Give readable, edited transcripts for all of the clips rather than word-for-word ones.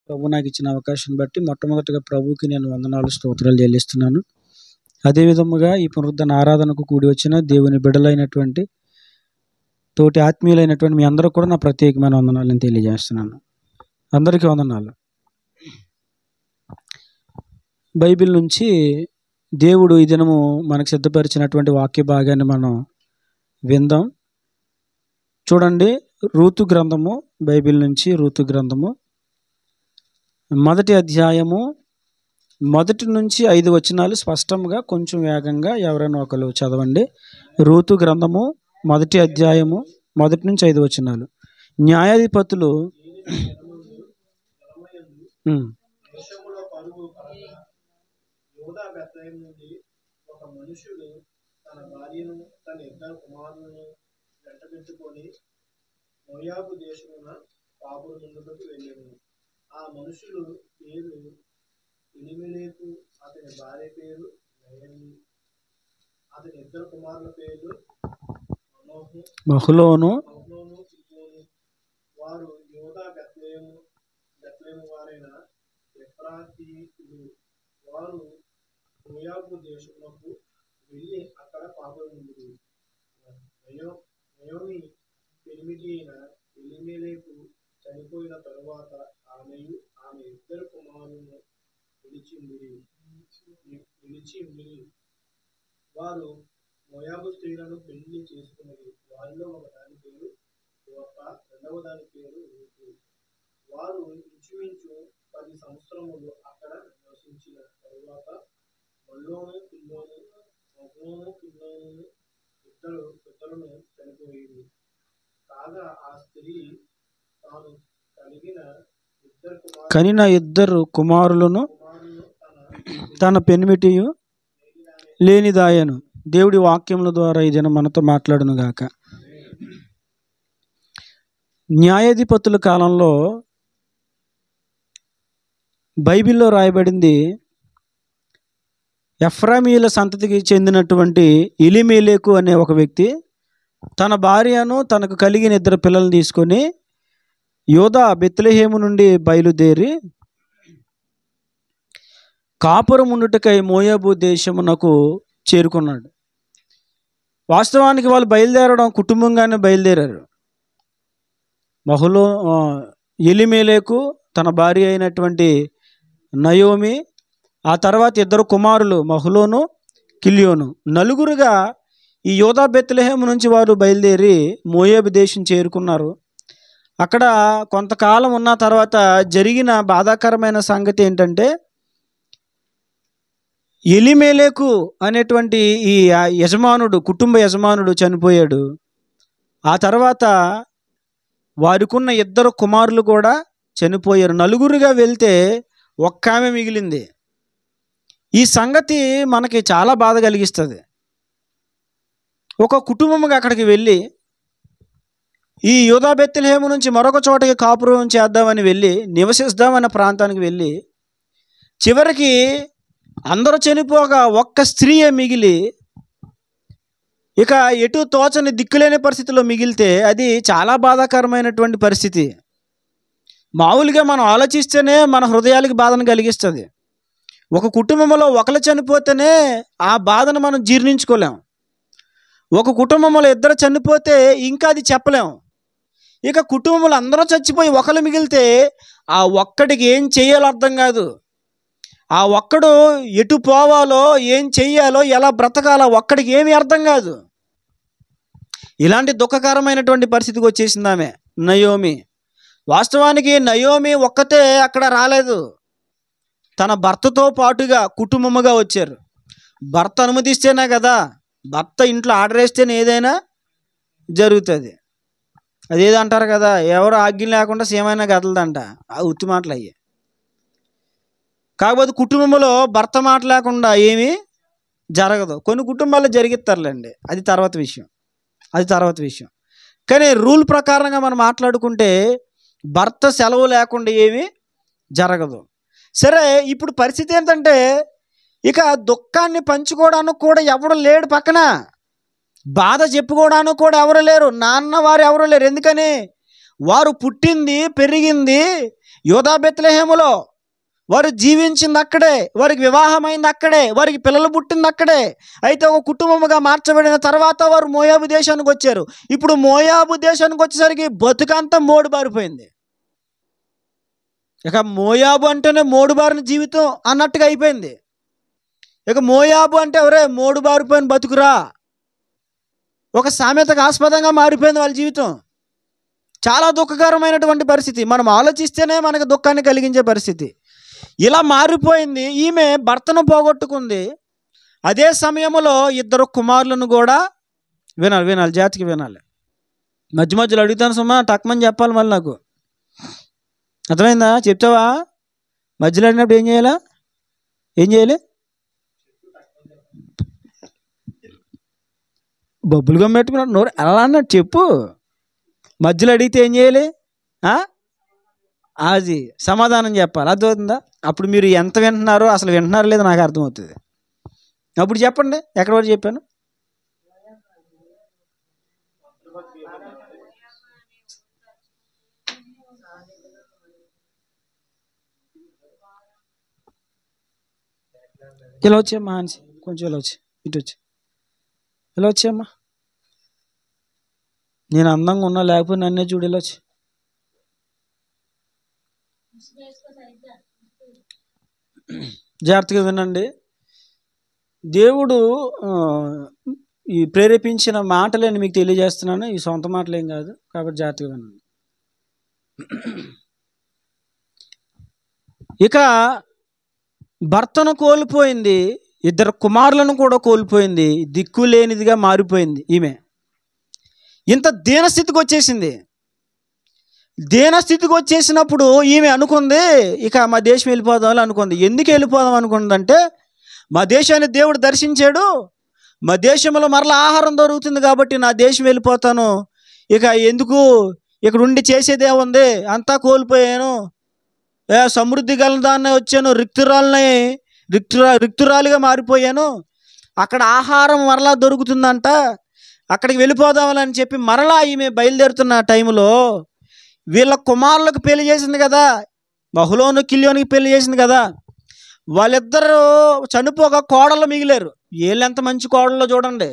ప్రభు నాకు ఇచ్చిన అవకాశం బట్టి మొట్టమొదటిగా ప్రభువుకి నేను వందనాలు స్తోత్రాలు చెల్లిస్తున్నాను. అదే విధముగా ఈ పునరుద్ధరణ ఆరాధనకు కూడి వచ్చిన దేవుని బిడ్డలైనటువంటి తోటి ఆత్మీయులైనటువంటి మీ అందరూ కూడా నా ప్రత్యేకమైన వందనాలను తెలియజేస్తున్నాను. అందరికీ వందనాలు. బైబిల్ నుంచి దేవుడు ఈ దినము మనకు సిద్ధపరిచినటువంటి వాక్య భాగాన్ని మనం విందాం. చూడండి, రూతు గ్రంథము, బైబిల్ నుంచి రూతు గ్రంథము 1వ అధ్యాయము 1 నుంచి 5 వచనాలు స్పష్టంగా కొంచెం వేగంగా ఎవరైనా ఒకరు చదవండి. రూతు గ్రంథము 1వ అధ్యాయము 1 నుంచి 5 వచనాలు. న్యాయాధిపతులు మోయాబు దేశమున కాబూరు ముందుకు వెళ్ళెను. ఆ మనుషులు పేరు ఎలీమెలెకు, అతని భార్య పేరు నయమి, అతని ఇద్దరు కుమారుల పేరు మహ్లోను, కిల్యోను. వారు యోదా బెత్లెహేము వారైన ఎఫ్రాతీయులు. వారు మోయాబు దేశమునకు వెళ్ళి అక్కడ కాపురముందురు. నయోమి పెనిమిటి అయిన ఎలీమెలెకు చనిపోయిన తరువాత ఆమెయు ఆమె ఇద్దరు కుమారులను విడిచి వారు మోయాబు స్త్రీలను పెళ్లి చేసుకున్నది. వారిలో ఒక దాని పేరు ఓర్పా, రెండవ దాని పేరు రూతు. వారు ఇంచుమించు 10 సంవత్సరములు అక్కడ నివసించిన తరువాత మహ్లోను కిల్యోను ఇద్దరు పిల్లలను చనిపోయింది. కాగా ఆ స్త్రీ తాను కనిన ఇద్దరు కుమారులను తన పెనిమిటియు లేనిదాయను. దేవుడి వాక్యముల ద్వారా ఈ దినం మనతో మాట్లాడును గాక. న్యాయాధిపతుల కాలంలో బైబిల్లో రాయబడింది, ఎఫ్రామీయుల సంతతికి చెందినటువంటి ఎలీమెలెకు అనే ఒక వ్యక్తి తన భార్యను తనకు కలిగిన ఇద్దరు పిల్లలను తీసుకొని యోదా బెత్లెహేము నుండి బయలుదేరి కాపురం ఉండుటకై మోయాబు దేశమునకు చేరుకున్నాడు. వాస్తవానికి వాళ్ళు బయలుదేరడం కుటుంబంగానే బయలుదేరారు. ఎలీమెలెకు, తన భార్య అయినటువంటి నయోమి, ఆ తర్వాత ఇద్దరు కుమారులు మహ్లోను, కిల్యోను, నలుగురుగా ఈ యోదా బెత్లెహేము నుంచి వారు బయలుదేరి మోయాబు దేశం చేరుకున్నారు. అక్కడ కొంతకాలం ఉన్న తర్వాత జరిగిన బాధాకరమైన సంగతి ఏంటంటే, ఎలీమెలెకు అనేటువంటి ఈ యజమానుడు, కుటుంబ యజమానుడు చనిపోయాడు. ఆ తర్వాత వారికున్న ఇద్దరు కుమారులు కూడా చనిపోయారు. నలుగురుగా వెళ్తే ఒక్క ఆమె మిగిలింది. ఈ సంగతి మనకి చాలా బాధ కలిగిస్తుంది. ఒక కుటుంబంగా అక్కడికి వెళ్ళి ఈ యోదా బెత్లెహేము నుంచి మరొక చోటకి కాపురం చేద్దామని వెళ్ళి నివసిద్దామన్న ప్రాంతానికి వెళ్ళి చివరికి అందరూ చనిపోగా ఒక్క స్త్రీయే మిగిలి ఇక ఎటు తోచని దిక్కులేని పరిస్థితిలో మిగిలితే అది చాలా బాధాకరమైనటువంటి పరిస్థితి. మామూలుగా మనం ఆలోచిస్తేనే మన హృదయాలకు బాధను కలిగిస్తుంది. ఒక కుటుంబంలో ఒకరు చనిపోతేనే ఆ బాధను మనం జీర్ణించుకోలేం. ఒక కుటుంబంలో ఇద్దరు చనిపోతే ఇంకా అది చెప్పలేం. ఇక కుటుంబంలో అందరూ చచ్చిపోయి ఒకరు మిగిలితే ఆ ఒక్కడికి ఏం చేయాలో అర్థం కాదు. ఆ ఒక్కడు ఎటు పోవాలో, ఏం చెయ్యాలో, ఎలా బ్రతకాలో ఒక్కడికి ఏమీ అర్థం కాదు. ఇలాంటి దుఃఖకరమైనటువంటి పరిస్థితికి వచ్చేసింది ఆమె నయోమి. వాస్తవానికి నయోమి ఒక్కతే అక్కడ రాలేదు, తన భర్తతో పాటుగా కుటుంబముగా వచ్చారు. భర్త అనుమతిస్తేనే కదా, భర్త ఇంట్లో ఆర్డర్ వేస్తేనే ఏదైనా జరుగుతుంది. అదేదో అంటారు కదా, ఎవరు ఆజ్ఞ లేకుండా సేమైనా కదలదంట. ఆ ఉత్తి మాటలు అయ్యాయి. కాకపోతే కుటుంబంలో భర్త మాట లేకుండా ఏమీ జరగదు. కొన్ని కుటుంబాల్లో జరిగిస్తారులేండి, అది తర్వాత విషయం. కానీ రూల్ ప్రకారంగా మనం మాట్లాడుకుంటే భర్త సెలవు లేకుండా ఏమీ జరగదు. సరే, ఇప్పుడు పరిస్థితి ఏంటంటే ఇక దుఃఖాన్ని పంచుకోవడానికి కూడా ఎవడు లేడు పక్కన, బాధ చెప్పుకోవడానికి కూడా ఎవరు లేరు, నాన్న వారు ఎవరు లేరు. ఎందుకని? వారు పుట్టింది, పెరిగింది యూదా బెత్లెహేములో వారు జీవించింది అక్కడే, వారికి వివాహమైంది అక్కడే, వారికి పిల్లలు పుట్టింది అక్కడే. అయితే ఒక కుటుంబముగా మార్చబడిన తర్వాత వారు మోయాబు దేశానికి వచ్చారు. ఇప్పుడు మోయాబు దేశానికి వచ్చేసరికి బతుకంతా మోడు బారిపోయింది. ఇక మోయాబు అంటేనే మోడు బారిన జీవితం అన్నట్టుగా అయిపోయింది. ఇక మోయాబు అంటే ఎవరే మోడు బారిపోయిన బతుకురా, ఒక సామెతకు ఆస్పదంగా మారిపోయింది వాళ్ళ జీవితం. చాలా దుఃఖకరమైనటువంటి పరిస్థితి. మనం ఆలోచిస్తేనే మనకు దుఃఖాన్ని కలిగించే పరిస్థితి. ఇలా మారిపోయింది. ఈమె భర్తను పోగొట్టుకుంది. అదే సమయంలో ఇద్దరు కుమారులను కూడా వినాలి జాతికి వినాలి. మధ్య మధ్యలో అడుగుతాను సుమా, టక్మని చెప్పాలి మళ్ళీ నాకు. అర్థమైందా? చెప్తావా? మధ్యలో అడిగినప్పుడు ఏం చేయాలి? బొబ్బులు గమ్ పెట్టుకున్నాడు నోరు ఎలా అన్నట్టు చెప్పు. మధ్యలో అడిగితే ఏం చేయాలి? అది సమాధానం చెప్పాలి. అర్థమవుతుందా? అప్పుడు మీరు ఎంత వింటున్నారో అసలు వింటున్నారో లేదో నాకు అర్థమవుతుంది. అప్పుడు చెప్పండి ఎక్కడి వరకు చెప్పాను. ఇలా వచ్చేమ్మా హాన్సి, కొంచెం ఇలా వచ్చి ఇటు వచ్చి ఇలా వచ్చేమ్మా. నేను అందంగా ఉన్నా లేకపోతే నన్నే చూడు. ఇలా వచ్చి జాగ్రత్తగా వినండి. దేవుడు ఈ ప్రేరేపించిన మాటలని మీకు తెలియజేస్తున్నాను. ఈ సొంత మాటలేం కాదు, కాబట్టి జాగ్రత్తగా వినండి. ఇక భర్తను కోల్పోయింది, ఇద్దరు కుమారులను కూడా కోల్పోయింది, దిక్కు లేనిదిగా మారిపోయింది ఈమె. ఇంత దీనస్థితికి వచ్చేసింది. దీనస్థితికి వచ్చేసినప్పుడు ఈమె అనుకుంది ఇక మా దేశం వెళ్ళిపోదాం అనుకుంది. ఎందుకు వెళ్ళిపోదాం అనుకుందంటే, మా దేశాన్ని దేవుడు దర్శించాడు, మా దేశంలో మరలా ఆహారం దొరుకుతుంది కాబట్టి నా దేశం వెళ్ళిపోతాను. ఇక ఎందుకు ఇక్కడ ఉండి చేసేదే ఉంది, అంతా కోల్పోయాను, సమృద్ధి గల దాన్ని వచ్చాను, రిక్తురాలుగా మారిపోయాను, అక్కడ ఆహారం మరలా దొరుకుతుందంట, అక్కడికి వెళ్ళిపోదామని చెప్పి మరలా ఈమె బయలుదేరుతున్న టైంలో వీళ్ళ కుమారులకు పెళ్లి చేసింది కదా, మహలోను కిల్యోనికి పెళ్లి చేసింది కదా, వాళ్ళిద్దరూ చనిపోక కోడళ్ళు మిగిలారు. వీళ్ళు ఎంత మంచి కోడళ్ళు చూడండి.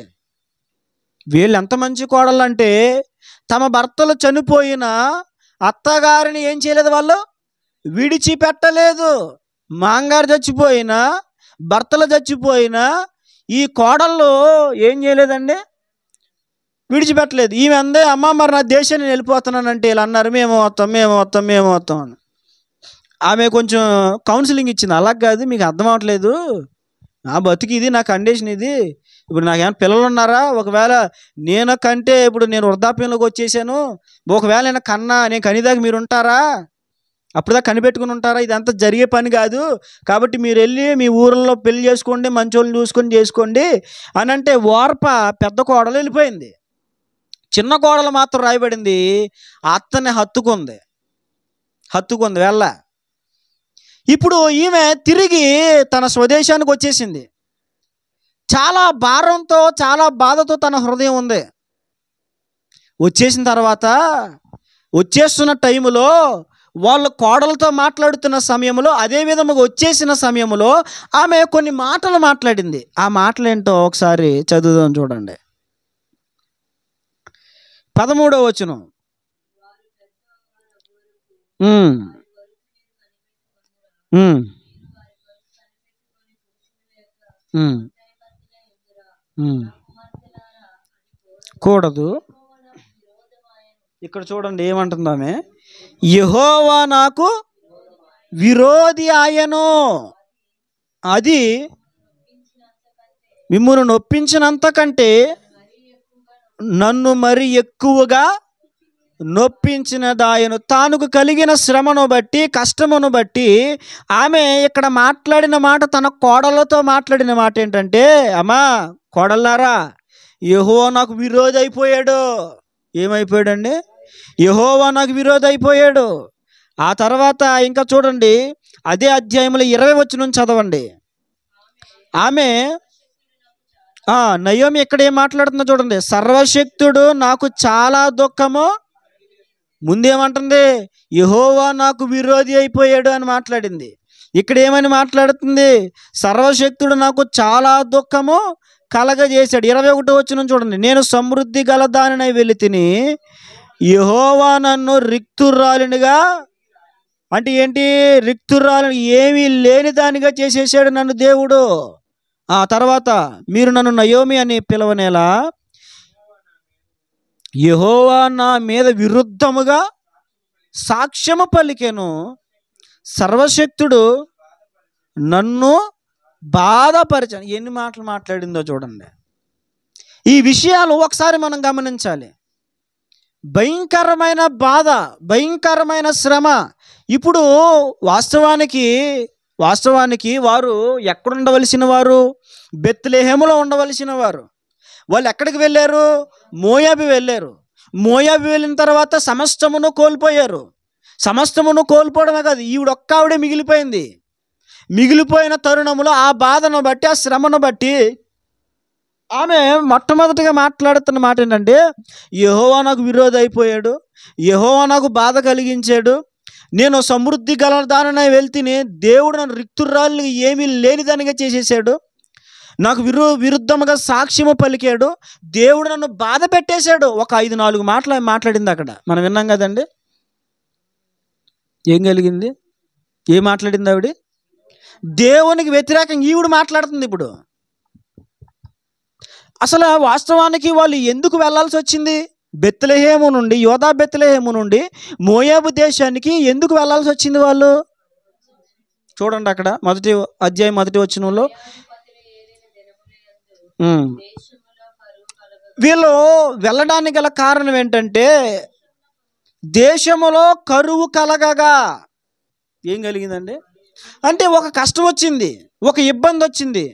వీళ్ళు ఎంత మంచి కోడళ్ళు అంటే తమ భర్తలు చనిపోయిన అత్తగారిని ఏం చేయలేదు, వాళ్ళు విడిచిపెట్టలేదు. మాంగారు చచ్చిపోయినా భర్తలు చచ్చిపోయినా ఈ కోడళ్ళు ఏం చేయలేదండి, విడిచిపెట్టలేదు. ఈమె అందే అమ్మ మరి నా దేశాన్ని వెళ్ళిపోతున్నానంటే వీళ్ళు అన్నారు మేము వస్తాం అని. ఆమె కొంచెం కౌన్సిలింగ్ ఇచ్చింది. అలా కాదు, మీకు అర్థం అవ్వట్లేదు, నా బతికి ఇది, నా కండిషన్ ఇది, ఇప్పుడు నాకేమైనా పిల్లలు ఉన్నారా, ఒకవేళ నేను కంటే ఇప్పుడు నేను వృద్ధాప్యంలోకి వచ్చేసాను, ఒకవేళ నేను కనిదాకా మీరు ఉంటారా, అప్పుడుదా కనిపెట్టుకుని ఉంటారా, ఇదంతా జరిగే పని కాదు, కాబట్టి మీరు వెళ్ళి మీ ఊళ్ళో పెళ్లి చేసుకోండి, మంచోళ్ళని చూసుకొని చేసుకోండి అని అంటే ఓర్ప పెద్ద కోడలు వెళ్ళిపోయింది. చిన్న కోడలు మాత్రం రాయబడింది అత్తని హత్తుకుంది వెళ్ళ. ఇప్పుడు ఈమె తిరిగి తన స్వదేశానికి వచ్చేసింది. చాలా భారంతో చాలా బాధతో తన హృదయం ఉంది. వచ్చేసిన తర్వాత వచ్చేస్తున్న టైంలో వాళ్ళు కోడలతో మాట్లాడుతున్న సమయంలో, అదే విధముగా వచ్చేసిన సమయంలో ఆమె కొన్ని మాటలు మాట్లాడింది. ఆ మాటలు ఏంటో ఒకసారి చదువుదాం చూడండి. 13వ వచనం. కూడదు. ఇక్కడ చూడండి ఏమంటుందామె, యెహోవా నాకు విరోధి ఆయను, అది మిమ్మును నొప్పించినంత కంటే నన్ను మరి ఎక్కువగా నొప్పించినదాయను. తానుకు కలిగిన శ్రమను బట్టి, కష్టమును బట్టి ఆమె ఇక్కడ మాట్లాడిన మాట, తన కోడలతో మాట్లాడిన మాట ఏంటంటే, అమ్మా కోడలారా, యెహోవా నాకు విరోధి అయిపోయాడు. ఏమైపోయాడండి? యెహోవా నాకు విరోధి అయిపోయాడు. ఆ తర్వాత ఇంకా చూడండి, అదే అధ్యాయంలో 20 వచనం చదవండి. ఆమె నయోమి ఇక్కడ ఏం మాట్లాడుతుందో చూడండి. సర్వశక్తుడు నాకు చాలా దుఃఖము ముందేమంటుంది? యెహోవా నాకు విరోధి అయిపోయాడు అని మాట్లాడింది. ఇక్కడ ఏమని మాట్లాడుతుంది? సర్వశక్తుడు నాకు చాలా దుఃఖము కలగజేశాడు. 21వ వచనం చూడండి. నేను సమృద్ధి గల దానినై వెళ్ళి తిని యెహోవా నన్ను రిక్తురాలినిగా, అంటే ఏంటి? రిక్తురాలిని, ఏమీ లేని దానిగా చేసేసాడు నన్ను దేవుడు. ఆ తర్వాత మీరు నన్ను నయోమి అని పిలవనేలా, యెహోవా నా మీద విరుద్ధముగా సాక్ష్యము పలికెను, సర్వశక్తుడు నన్ను బాధపరిచాను. ఎన్ని మాటలు మాట్లాడిందో చూడండి. ఈ విషయాలు ఒకసారి మనం గమనించాలి. భయంకరమైన బాధ, భయంకరమైన శ్రమ. ఇప్పుడు వాస్తవానికి వారు ఎక్కడుండవలసిన వారు? బెత్లెహేములో ఉండవలసిన వారు. వాళ్ళు ఎక్కడికి వెళ్ళారు? మోయాబు వెళ్ళారు. మోయాబు వెళ్ళిన తర్వాత సమస్తమును కోల్పోయారు. సమస్తమును కోల్పోవడమే కాదు, ఈవిడొక్క ఆవిడే మిగిలిపోయింది. మిగిలిపోయిన తరుణంలో ఆ బాధను బట్టి, ఆ శ్రమను బట్టి ఆమె మొట్టమొదటిగా మాట్లాడుతున్న మాట ఏంటంటే, యెహోవా నాకు విరోధి అయిపోయాడు, యెహోవా నాకు బాధ కలిగించాడు, నేను సమృద్ధి గల దానినై వెళ్తేనే దేవుడు నన్ను రిక్తురాలు ఏమీ లేని దానిగా చేసేసాడు, నాకు విరుద్ధముగా సాక్ష్యము పలికాడు, దేవుడు నన్ను బాధ పెట్టేశాడు. ఒక 5-4 మాటలు మాట్లాడింది అక్కడ, మనం విన్నాం కదండి. ఏం కలిగింది? ఏం మాట్లాడింది ఆవిడ? దేవునికి వ్యతిరేకంగా ఈవిడ మాట్లాడుతుంది. ఇప్పుడు అసలు వాస్తవానికి వాళ్ళు ఎందుకు వెళ్ళాల్సి వచ్చింది? బెత్లెహేము నుండి, యోధా బెత్లెహేము నుండి మోయాబు దేశానికి ఎందుకు వెళ్ళాల్సి వచ్చింది వాళ్ళు? చూడండి అక్కడ మొదటి అధ్యాయం 1వ వచనంలో, వీళ్ళు వెళ్ళడానికి గల కారణం ఏంటంటే, దేశములో కరువు కలగగా. ఏం కలిగిందండి? అంటే ఒక కష్టం వచ్చింది, ఒక ఇబ్బంది వచ్చింది,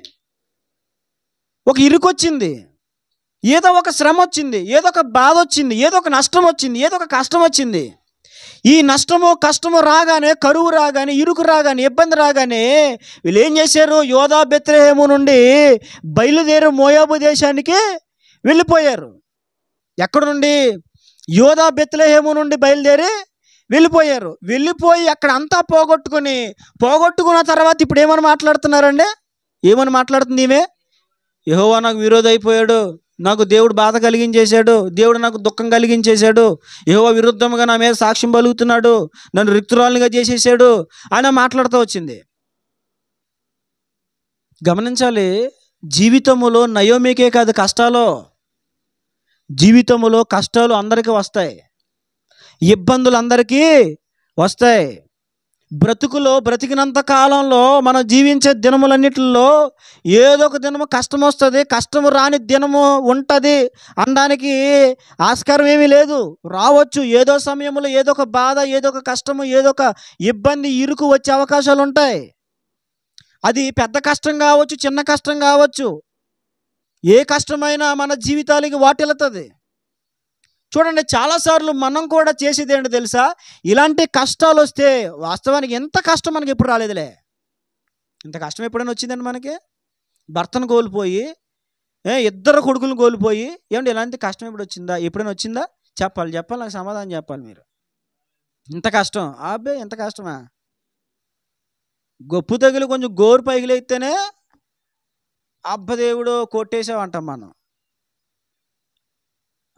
ఒక ఇరుకు వచ్చింది, ఏదో ఒక శ్రమ వచ్చింది, ఏదో ఒక బాధ వచ్చింది, ఏదో ఒక నష్టం వచ్చింది, ఏదో ఒక కష్టం వచ్చింది. ఈ నష్టము కష్టము రాగానే, కరువు రాగానే, ఇరుకు రాగానే, ఇబ్బంది రాగానే వీళ్ళు ఏం చేశారు? యోధా బెత్లెహేము నుండి బయలుదేరి మోయాబు దేశానికి వెళ్ళిపోయారు. ఎక్కడ నుండి? యోధా బెత్లెహేము నుండి బయలుదేరి వెళ్ళిపోయారు. వెళ్ళిపోయి అక్కడ అంతా పోగొట్టుకున్న తర్వాత ఇప్పుడు ఏమని మాట్లాడుతున్నారండి? ఏమని మాట్లాడుతుంది ఈమె? యెహోవా నాకు విరోధి అయిపోయాడు, నాకు దేవుడు బాధ కలిగించేశాడు, దేవుడు నాకు దుఃఖం కలిగించేశాడు, యెహోవా విరుద్ధంగా నా మీద సాక్ష్యం పలుకుతున్నాడు, నన్ను రిక్తురాలుగా చేసేసాడు అని మాట్లాడుతూ వచ్చింది. గమనించాలి, జీవితములో నయోమికే కాదు కష్టాలు, జీవితములో కష్టాలు అందరికీ వస్తాయి, ఇబ్బందులు అందరికీ వస్తాయి. బ్రతుకులో బ్రతికినంత కాలంలో మనం జీవించే దినములన్నిటిలో ఏదో ఒక దినము కష్టం వస్తుంది, కష్టము రాని దినము ఉంటుంది అనడానికి ఆస్కారం ఏమీ లేదు. రావచ్చు, ఏదో సమయంలో ఏదో ఒక బాధ, ఏదో ఒక కష్టము, ఏదో ఒక ఇబ్బంది, ఇరుకు వచ్చే అవకాశాలు ఉంటాయి. అది పెద్ద కష్టం కావచ్చు, చిన్న కష్టం కావచ్చు, ఏ కష్టమైనా మన జీవితాలకి వాటిల్లుతుంది. చూడండి, చాలాసార్లు మనం కూడా చేసేది ఏంటో తెలుసా? ఇలాంటి కష్టాలు వస్తే, వాస్తవానికి ఎంత కష్టం మనకి ఎప్పుడు రాలేదులే. ఇంత కష్టం ఎప్పుడైనా వచ్చిందండి మనకి? భర్తను కోల్పోయి, 2 కొడుకులను కోల్పోయి, ఏమంటే ఇలాంటి కష్టం ఎప్పుడు వచ్చిందా? ఎప్పుడైనా వచ్చిందా? చెప్పాలి, నాకు సమాధానం చెప్పాలి మీరు. ఇంత కష్టం, అబ్బే ఇంత కష్టమా? గొప్పు తగిలి కొంచెం గోరు పైకిలైతేనే అబ్బదేవుడు కొట్టేసావంటాం మనం,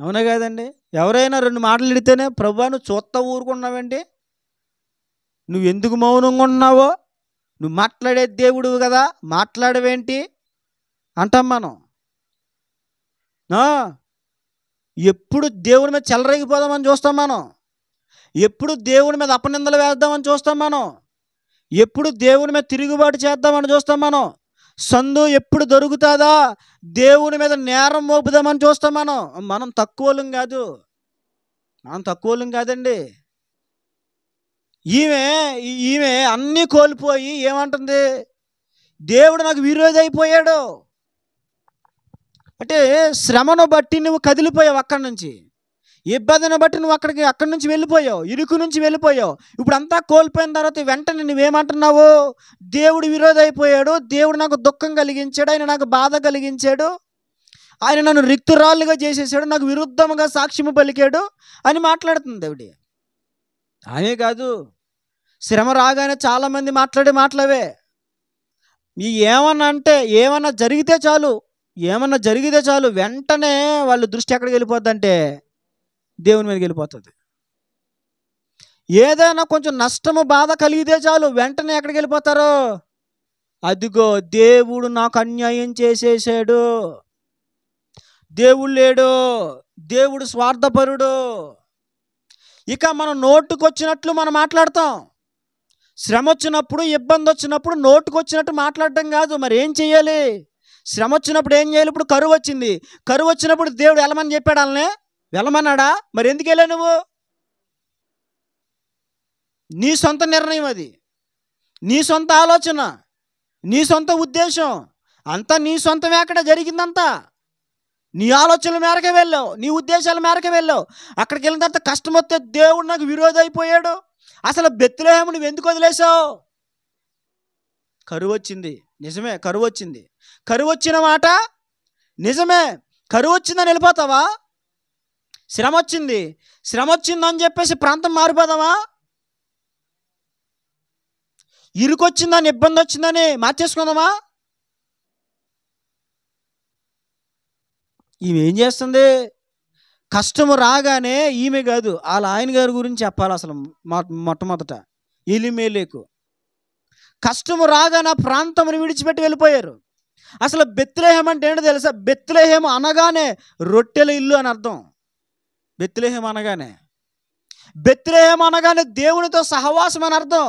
అవునా కాదండి? ఎవరైనా 2 మాటలు ఇడితేనే, ప్రభువా నువ్వు చూస్తా ఊరుకున్నావేంటి, నువ్వు ఎందుకు మౌనంగా ఉన్నావో, నువ్వు మాట్లాడే దేవుడు కదా, మాట్లాడవేంటి అంటాం మనం. ఎప్పుడు దేవుడి మీద చెలరేగిపోదామని చూస్తాం మనం, ఎప్పుడు దేవుడి మీద అపనిందలు వేద్దామని చూస్తాం మనం, ఎప్పుడు దేవుడి మీద తిరుగుబాటు చేద్దామని చూస్తాం మనం. సందు ఎప్పుడు దొరుకుతుందా దేవుని మీద నేరం మోపుదామని చూస్తాం మనం తక్కువలం కాదు, మనం తక్కువలం కాదండి. ఈమె అన్నీ కోల్పోయి ఏమంటుంది? దేవుడు నాకు విరోధి అయిపోయాడు. అంటే శ్రమను బట్టి నువ్వు కదిలిపోయావు, అక్కడి నుంచి ఇబ్బందిని బట్టి నువ్వు అక్కడి నుంచి వెళ్ళిపోయావు, ఇరుకు నుంచి వెళ్ళిపోయావు. ఇప్పుడు అంతా కోల్పోయిన తర్వాత వెంటనే నువ్వేమంటున్నావు? దేవుడు విరోధి అయిపోయాడు, దేవుడు నాకు దుఃఖం కలిగించాడు, ఆయన నాకు బాధ కలిగించాడు, ఆయన నన్ను రిక్తురాలుగా చేసేసాడు, నాకు విరుద్ధంగా సాక్ష్యము పలికాడు అని మాట్లాడుతుంది దేవుడి. అవే కాదు, శ్రమ రాగానే చాలామంది మాట్లాడే మాటలవే. ఈ ఏమన్నా జరిగితే చాలు వెంటనే వాళ్ళ దృష్టి ఎక్కడికి వెళ్ళిపోద్దంటే దేవుని మీదకి వెళ్ళిపోతుంది. ఏదైనా కొంచెం నష్టము బాధ కలిగితే చాలు వెంటనే ఎక్కడికి వెళ్ళిపోతారు? అదిగో దేవుడు నాకు అన్యాయం చేసేసాడు, దేవుడు లేడు, దేవుడు స్వార్థపరుడు. ఇక మనం నోటుకొచ్చినట్లు మనం మాట్లాడతాం. శ్రమ వచ్చినప్పుడు, ఇబ్బంది వచ్చినప్పుడు నోటుకొచ్చినట్టు మాట్లాడటం కాదు. మరి ఏం చెయ్యాలి? శ్రమ వచ్చినప్పుడు ఏం చేయాలి? ఇప్పుడు కరువు వచ్చింది. కరువు వచ్చినప్పుడు దేవుడు వెళ్ళమని చెప్పాడు, వాళ్ళనే వెళ్ళమన్నాడా? మరి ఎందుకు వెళ్ళావు నువ్వు? నీ సొంత నిర్ణయం అది, నీ సొంత ఆలోచన, నీ సొంత ఉద్దేశం, అంతా నీ సొంతమే. అక్కడ జరిగిందంతా నీ ఆలోచనల మేరకే వెళ్ళావు, నీ ఉద్దేశాల మేరకే వెళ్ళావు. అక్కడికి వెళ్ళిన తర్వాత కష్టం వస్తే దేవుడు నాకు విరోధి అయిపోయాడు. అసలు బెత్లెహేము నువ్వు ఎందుకు వదిలేసావు? కరువు వచ్చింది, నిజమే. కరువు వచ్చింది, కరువు వచ్చిన మాట నిజమే. కరువు వచ్చిందని వెళ్ళిపోతావా? శ్రమ వచ్చిందని చెప్పేసి ప్రాంతం మారిపోదామా? ఇరుకొచ్చిందని, ఇబ్బంది వచ్చిందని మార్చేసుకుందామా? ఈమె ఏం చేస్తుంది? కష్టము రాగానే ఈమె కాదు, వాళ్ళ ఆయన గారి గురించి చెప్పాలి. అసలు మొట్టమొదట ఎలీమెలెకు కష్టము రాగానే ప్రాంతమును విడిచిపెట్టి వెళ్ళిపోయారు. అసలు బెత్లెహేము అంటే ఏంటో తెలుసా? బెత్లెహేము అనగానే రొట్టెల ఇల్లు అని అర్థం. బెత్లెహేము అనగానే దేవునితో సహవాసం అని అర్థం.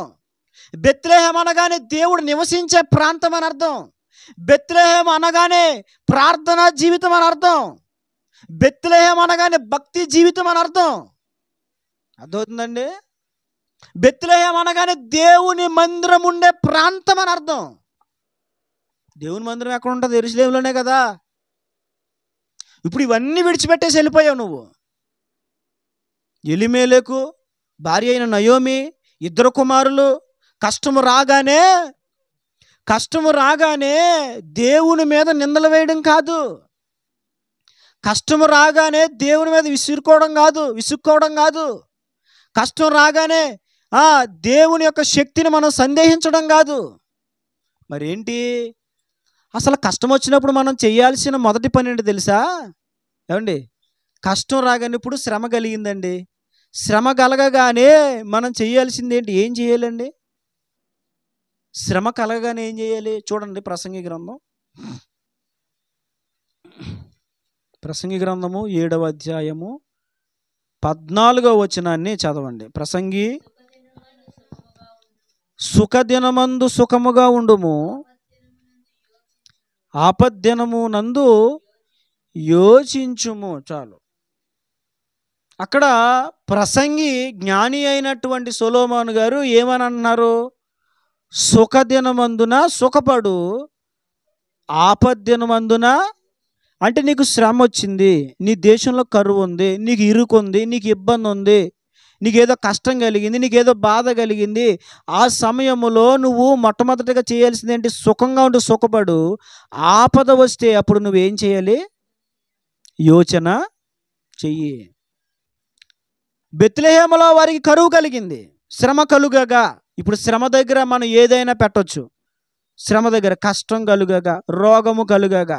బెత్లెహేము అనగానే దేవుడు నివసించే ప్రాంతం అని అర్థం. బెత్లెహేము అనగానే ప్రార్థనా జీవితం అని అర్థం. బెత్లెహేము అనగానే భక్తి జీవితం అని అర్థం. అర్థమవుతుందండి? బెత్లెహేము అనగానే దేవుని మందిరం ఉండే ప్రాంతం అని అర్థం. దేవుని మందిరం ఎక్కడ ఉంటుంది? యెరూషలేములోనే కదా. ఇప్పుడు ఇవన్నీ విడిచిపెట్టేసి వెళ్ళిపోయావు నువ్వు. ఎలీమెలెకు భార్య అయిన నయోమి, 2 కుమారులు. కష్టము రాగానే దేవుని మీద నిందలు వేయడం కాదు, కష్టము రాగానే దేవుని మీద విసుక్కోవడం కాదు, కష్టం రాగానే దేవుని యొక్క శక్తిని మనం సందేహించడం కాదు. మరేంటి? అసలు కష్టం వచ్చినప్పుడు మనం చేయాల్సిన మొదటి పని ఏంటి తెలుసా? ఏమండి, కష్టం రాగానే ఇప్పుడు శ్రమ కలిగిందండి. శ్రమ కలగగానే మనం చేయాల్సింది ఏంటి? ఏం చేయాలండి? శ్రమ కలగగానే ఏం చేయాలి? చూడండి, ప్రసంగి గ్రంథము 7వ అధ్యాయము 14వ వచనాన్ని చదవండి. ప్రసంగి, సుఖదినమందు సుఖముగా ఉండుము, ఆపద్దినము నందు యోచించుము. చాలు. అక్కడ ప్రసంగి జ్ఞాని అయినటువంటి సొలొమోను గారు ఏమని అన్నారు? సుఖదినమందున సుఖపడు, ఆపద్దినమందున అంటే నీకు శ్రమ వచ్చింది, నీ దేశంలో కరువు ఉంది, నీకు ఇరుకు ఉంది, నీకు ఇబ్బంది ఉంది, నీకేదో కష్టం కలిగింది, నీకేదో బాధ కలిగింది. ఆ సమయంలో నువ్వు మొట్టమొదటిగా చేయాల్సింది ఏంటి? సుఖంగా ఉండి సుఖపడు. ఆపద వస్తే అప్పుడు నువ్వేం చేయాలి? యోచన చెయ్యి. బెత్లెహేములో వారికి కరువు కలిగింది, శ్రమ కలుగగా. ఇప్పుడు శ్రమ దగ్గర మనం ఏదైనా పెట్టొచ్చు. శ్రమ దగ్గర కష్టం కలుగగా, రోగము కలుగగా,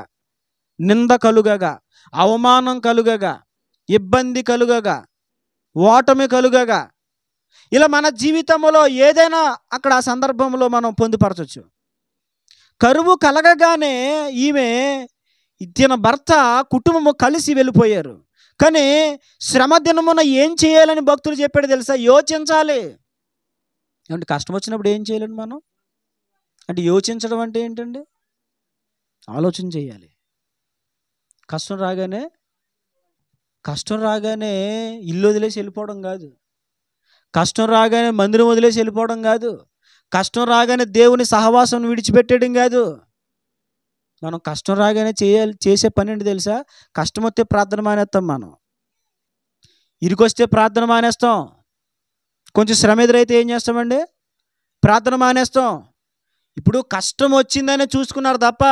నింద కలుగగా, అవమానం కలుగగా, ఇబ్బంది కలుగగా, ఓటమి కలుగగా, ఇలా మన జీవితంలో ఏదైనా అక్కడ ఆ సందర్భంలో మనం పొందుపరచవచ్చు. కరువు కలగగానే ఈమె తన భర్త కుటుంబము కలిసి వెళ్ళిపోయారు. కానీ శ్రమ దినమున ఏం చేయాలని భక్తులు చెప్పాడు తెలుసా? యోచించాలి. అంటే కష్టం వచ్చినప్పుడు ఏం చేయాలండి మనం? అంటే యోచించడం అంటే ఏంటండి? ఆలోచన చేయాలి. కష్టం రాగానే ఇల్లు వదిలేసి వెళ్ళిపోవడం కాదు, కష్టం రాగానే మందిరం వదిలేసి వెళ్ళిపోవడం కాదు, కష్టం రాగానే దేవుని సహవాసం విడిచిపెట్టేయడం కాదు. మనం కష్టం రాగానే చేసే పని ఏంటి తెలుసా? కష్టం వస్తే ప్రార్థన మానేస్తాం, మనం ఇరుకొస్తే ప్రార్థన మానేస్తాం, కొంచెం శ్రమ ఎదురైతే ఏం చేస్తామండి? ప్రార్థన మానేస్తాం. ఇప్పుడు కష్టం వచ్చిందనే చూసుకున్నారు తప్ప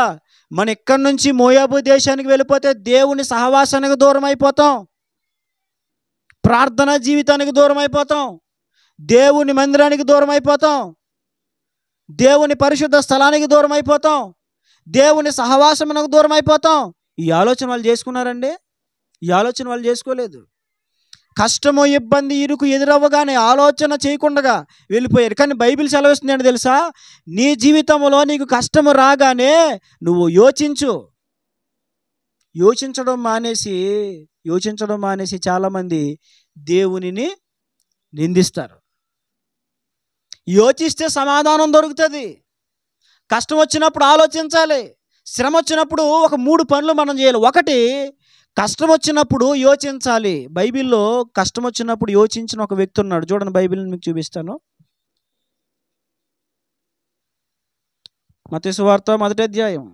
మన ఇక్కడి నుంచి మోయాబు దేశానికి వెళ్ళిపోతే దేవుని సహవాసానికి దూరం అయిపోతాం, ప్రార్థనా జీవితానికి దూరం అయిపోతాం, దేవుని మందిరానికి దూరం అయిపోతాం, దేవుని పరిశుద్ధ స్థలానికి దూరం అయిపోతాం, దేవుని సహవాసమునకు దూరం అయిపోతాం. ఈ ఆలోచన వాళ్ళు చేసుకున్నారండి? ఈ ఆలోచన వాళ్ళు చేసుకోలేదు. కష్టము, ఇబ్బంది, ఇరుకు ఎదురవ్వగానే ఆలోచన చేయకుండా వెళ్ళిపోయారు. కానీ బైబిల్ సెలవిస్తుంది ఏంటి తెలుసా? నీ జీవితంలో నీకు కష్టము రాగానే నువ్వు యోచించడం మానేసి చాలామంది దేవునిని నిందిస్తారు. యోచిస్తే సమాధానం దొరుకుతుంది. కష్టం వచ్చినప్పుడు ఆలోచించాలి. శ్రమ వచ్చినప్పుడు ఒక 3 పనులు మనం చేయాలి. ఒకటి, కష్టం వచ్చినప్పుడు యోచించాలి. బైబిల్లో కష్టం వచ్చినప్పుడు యోచించిన ఒక వ్యక్తి ఉన్నాడు. చూడండి, బైబిల్ని మీకు చూపిస్తాను. మత్తయి సువార్త 1వ అధ్యాయం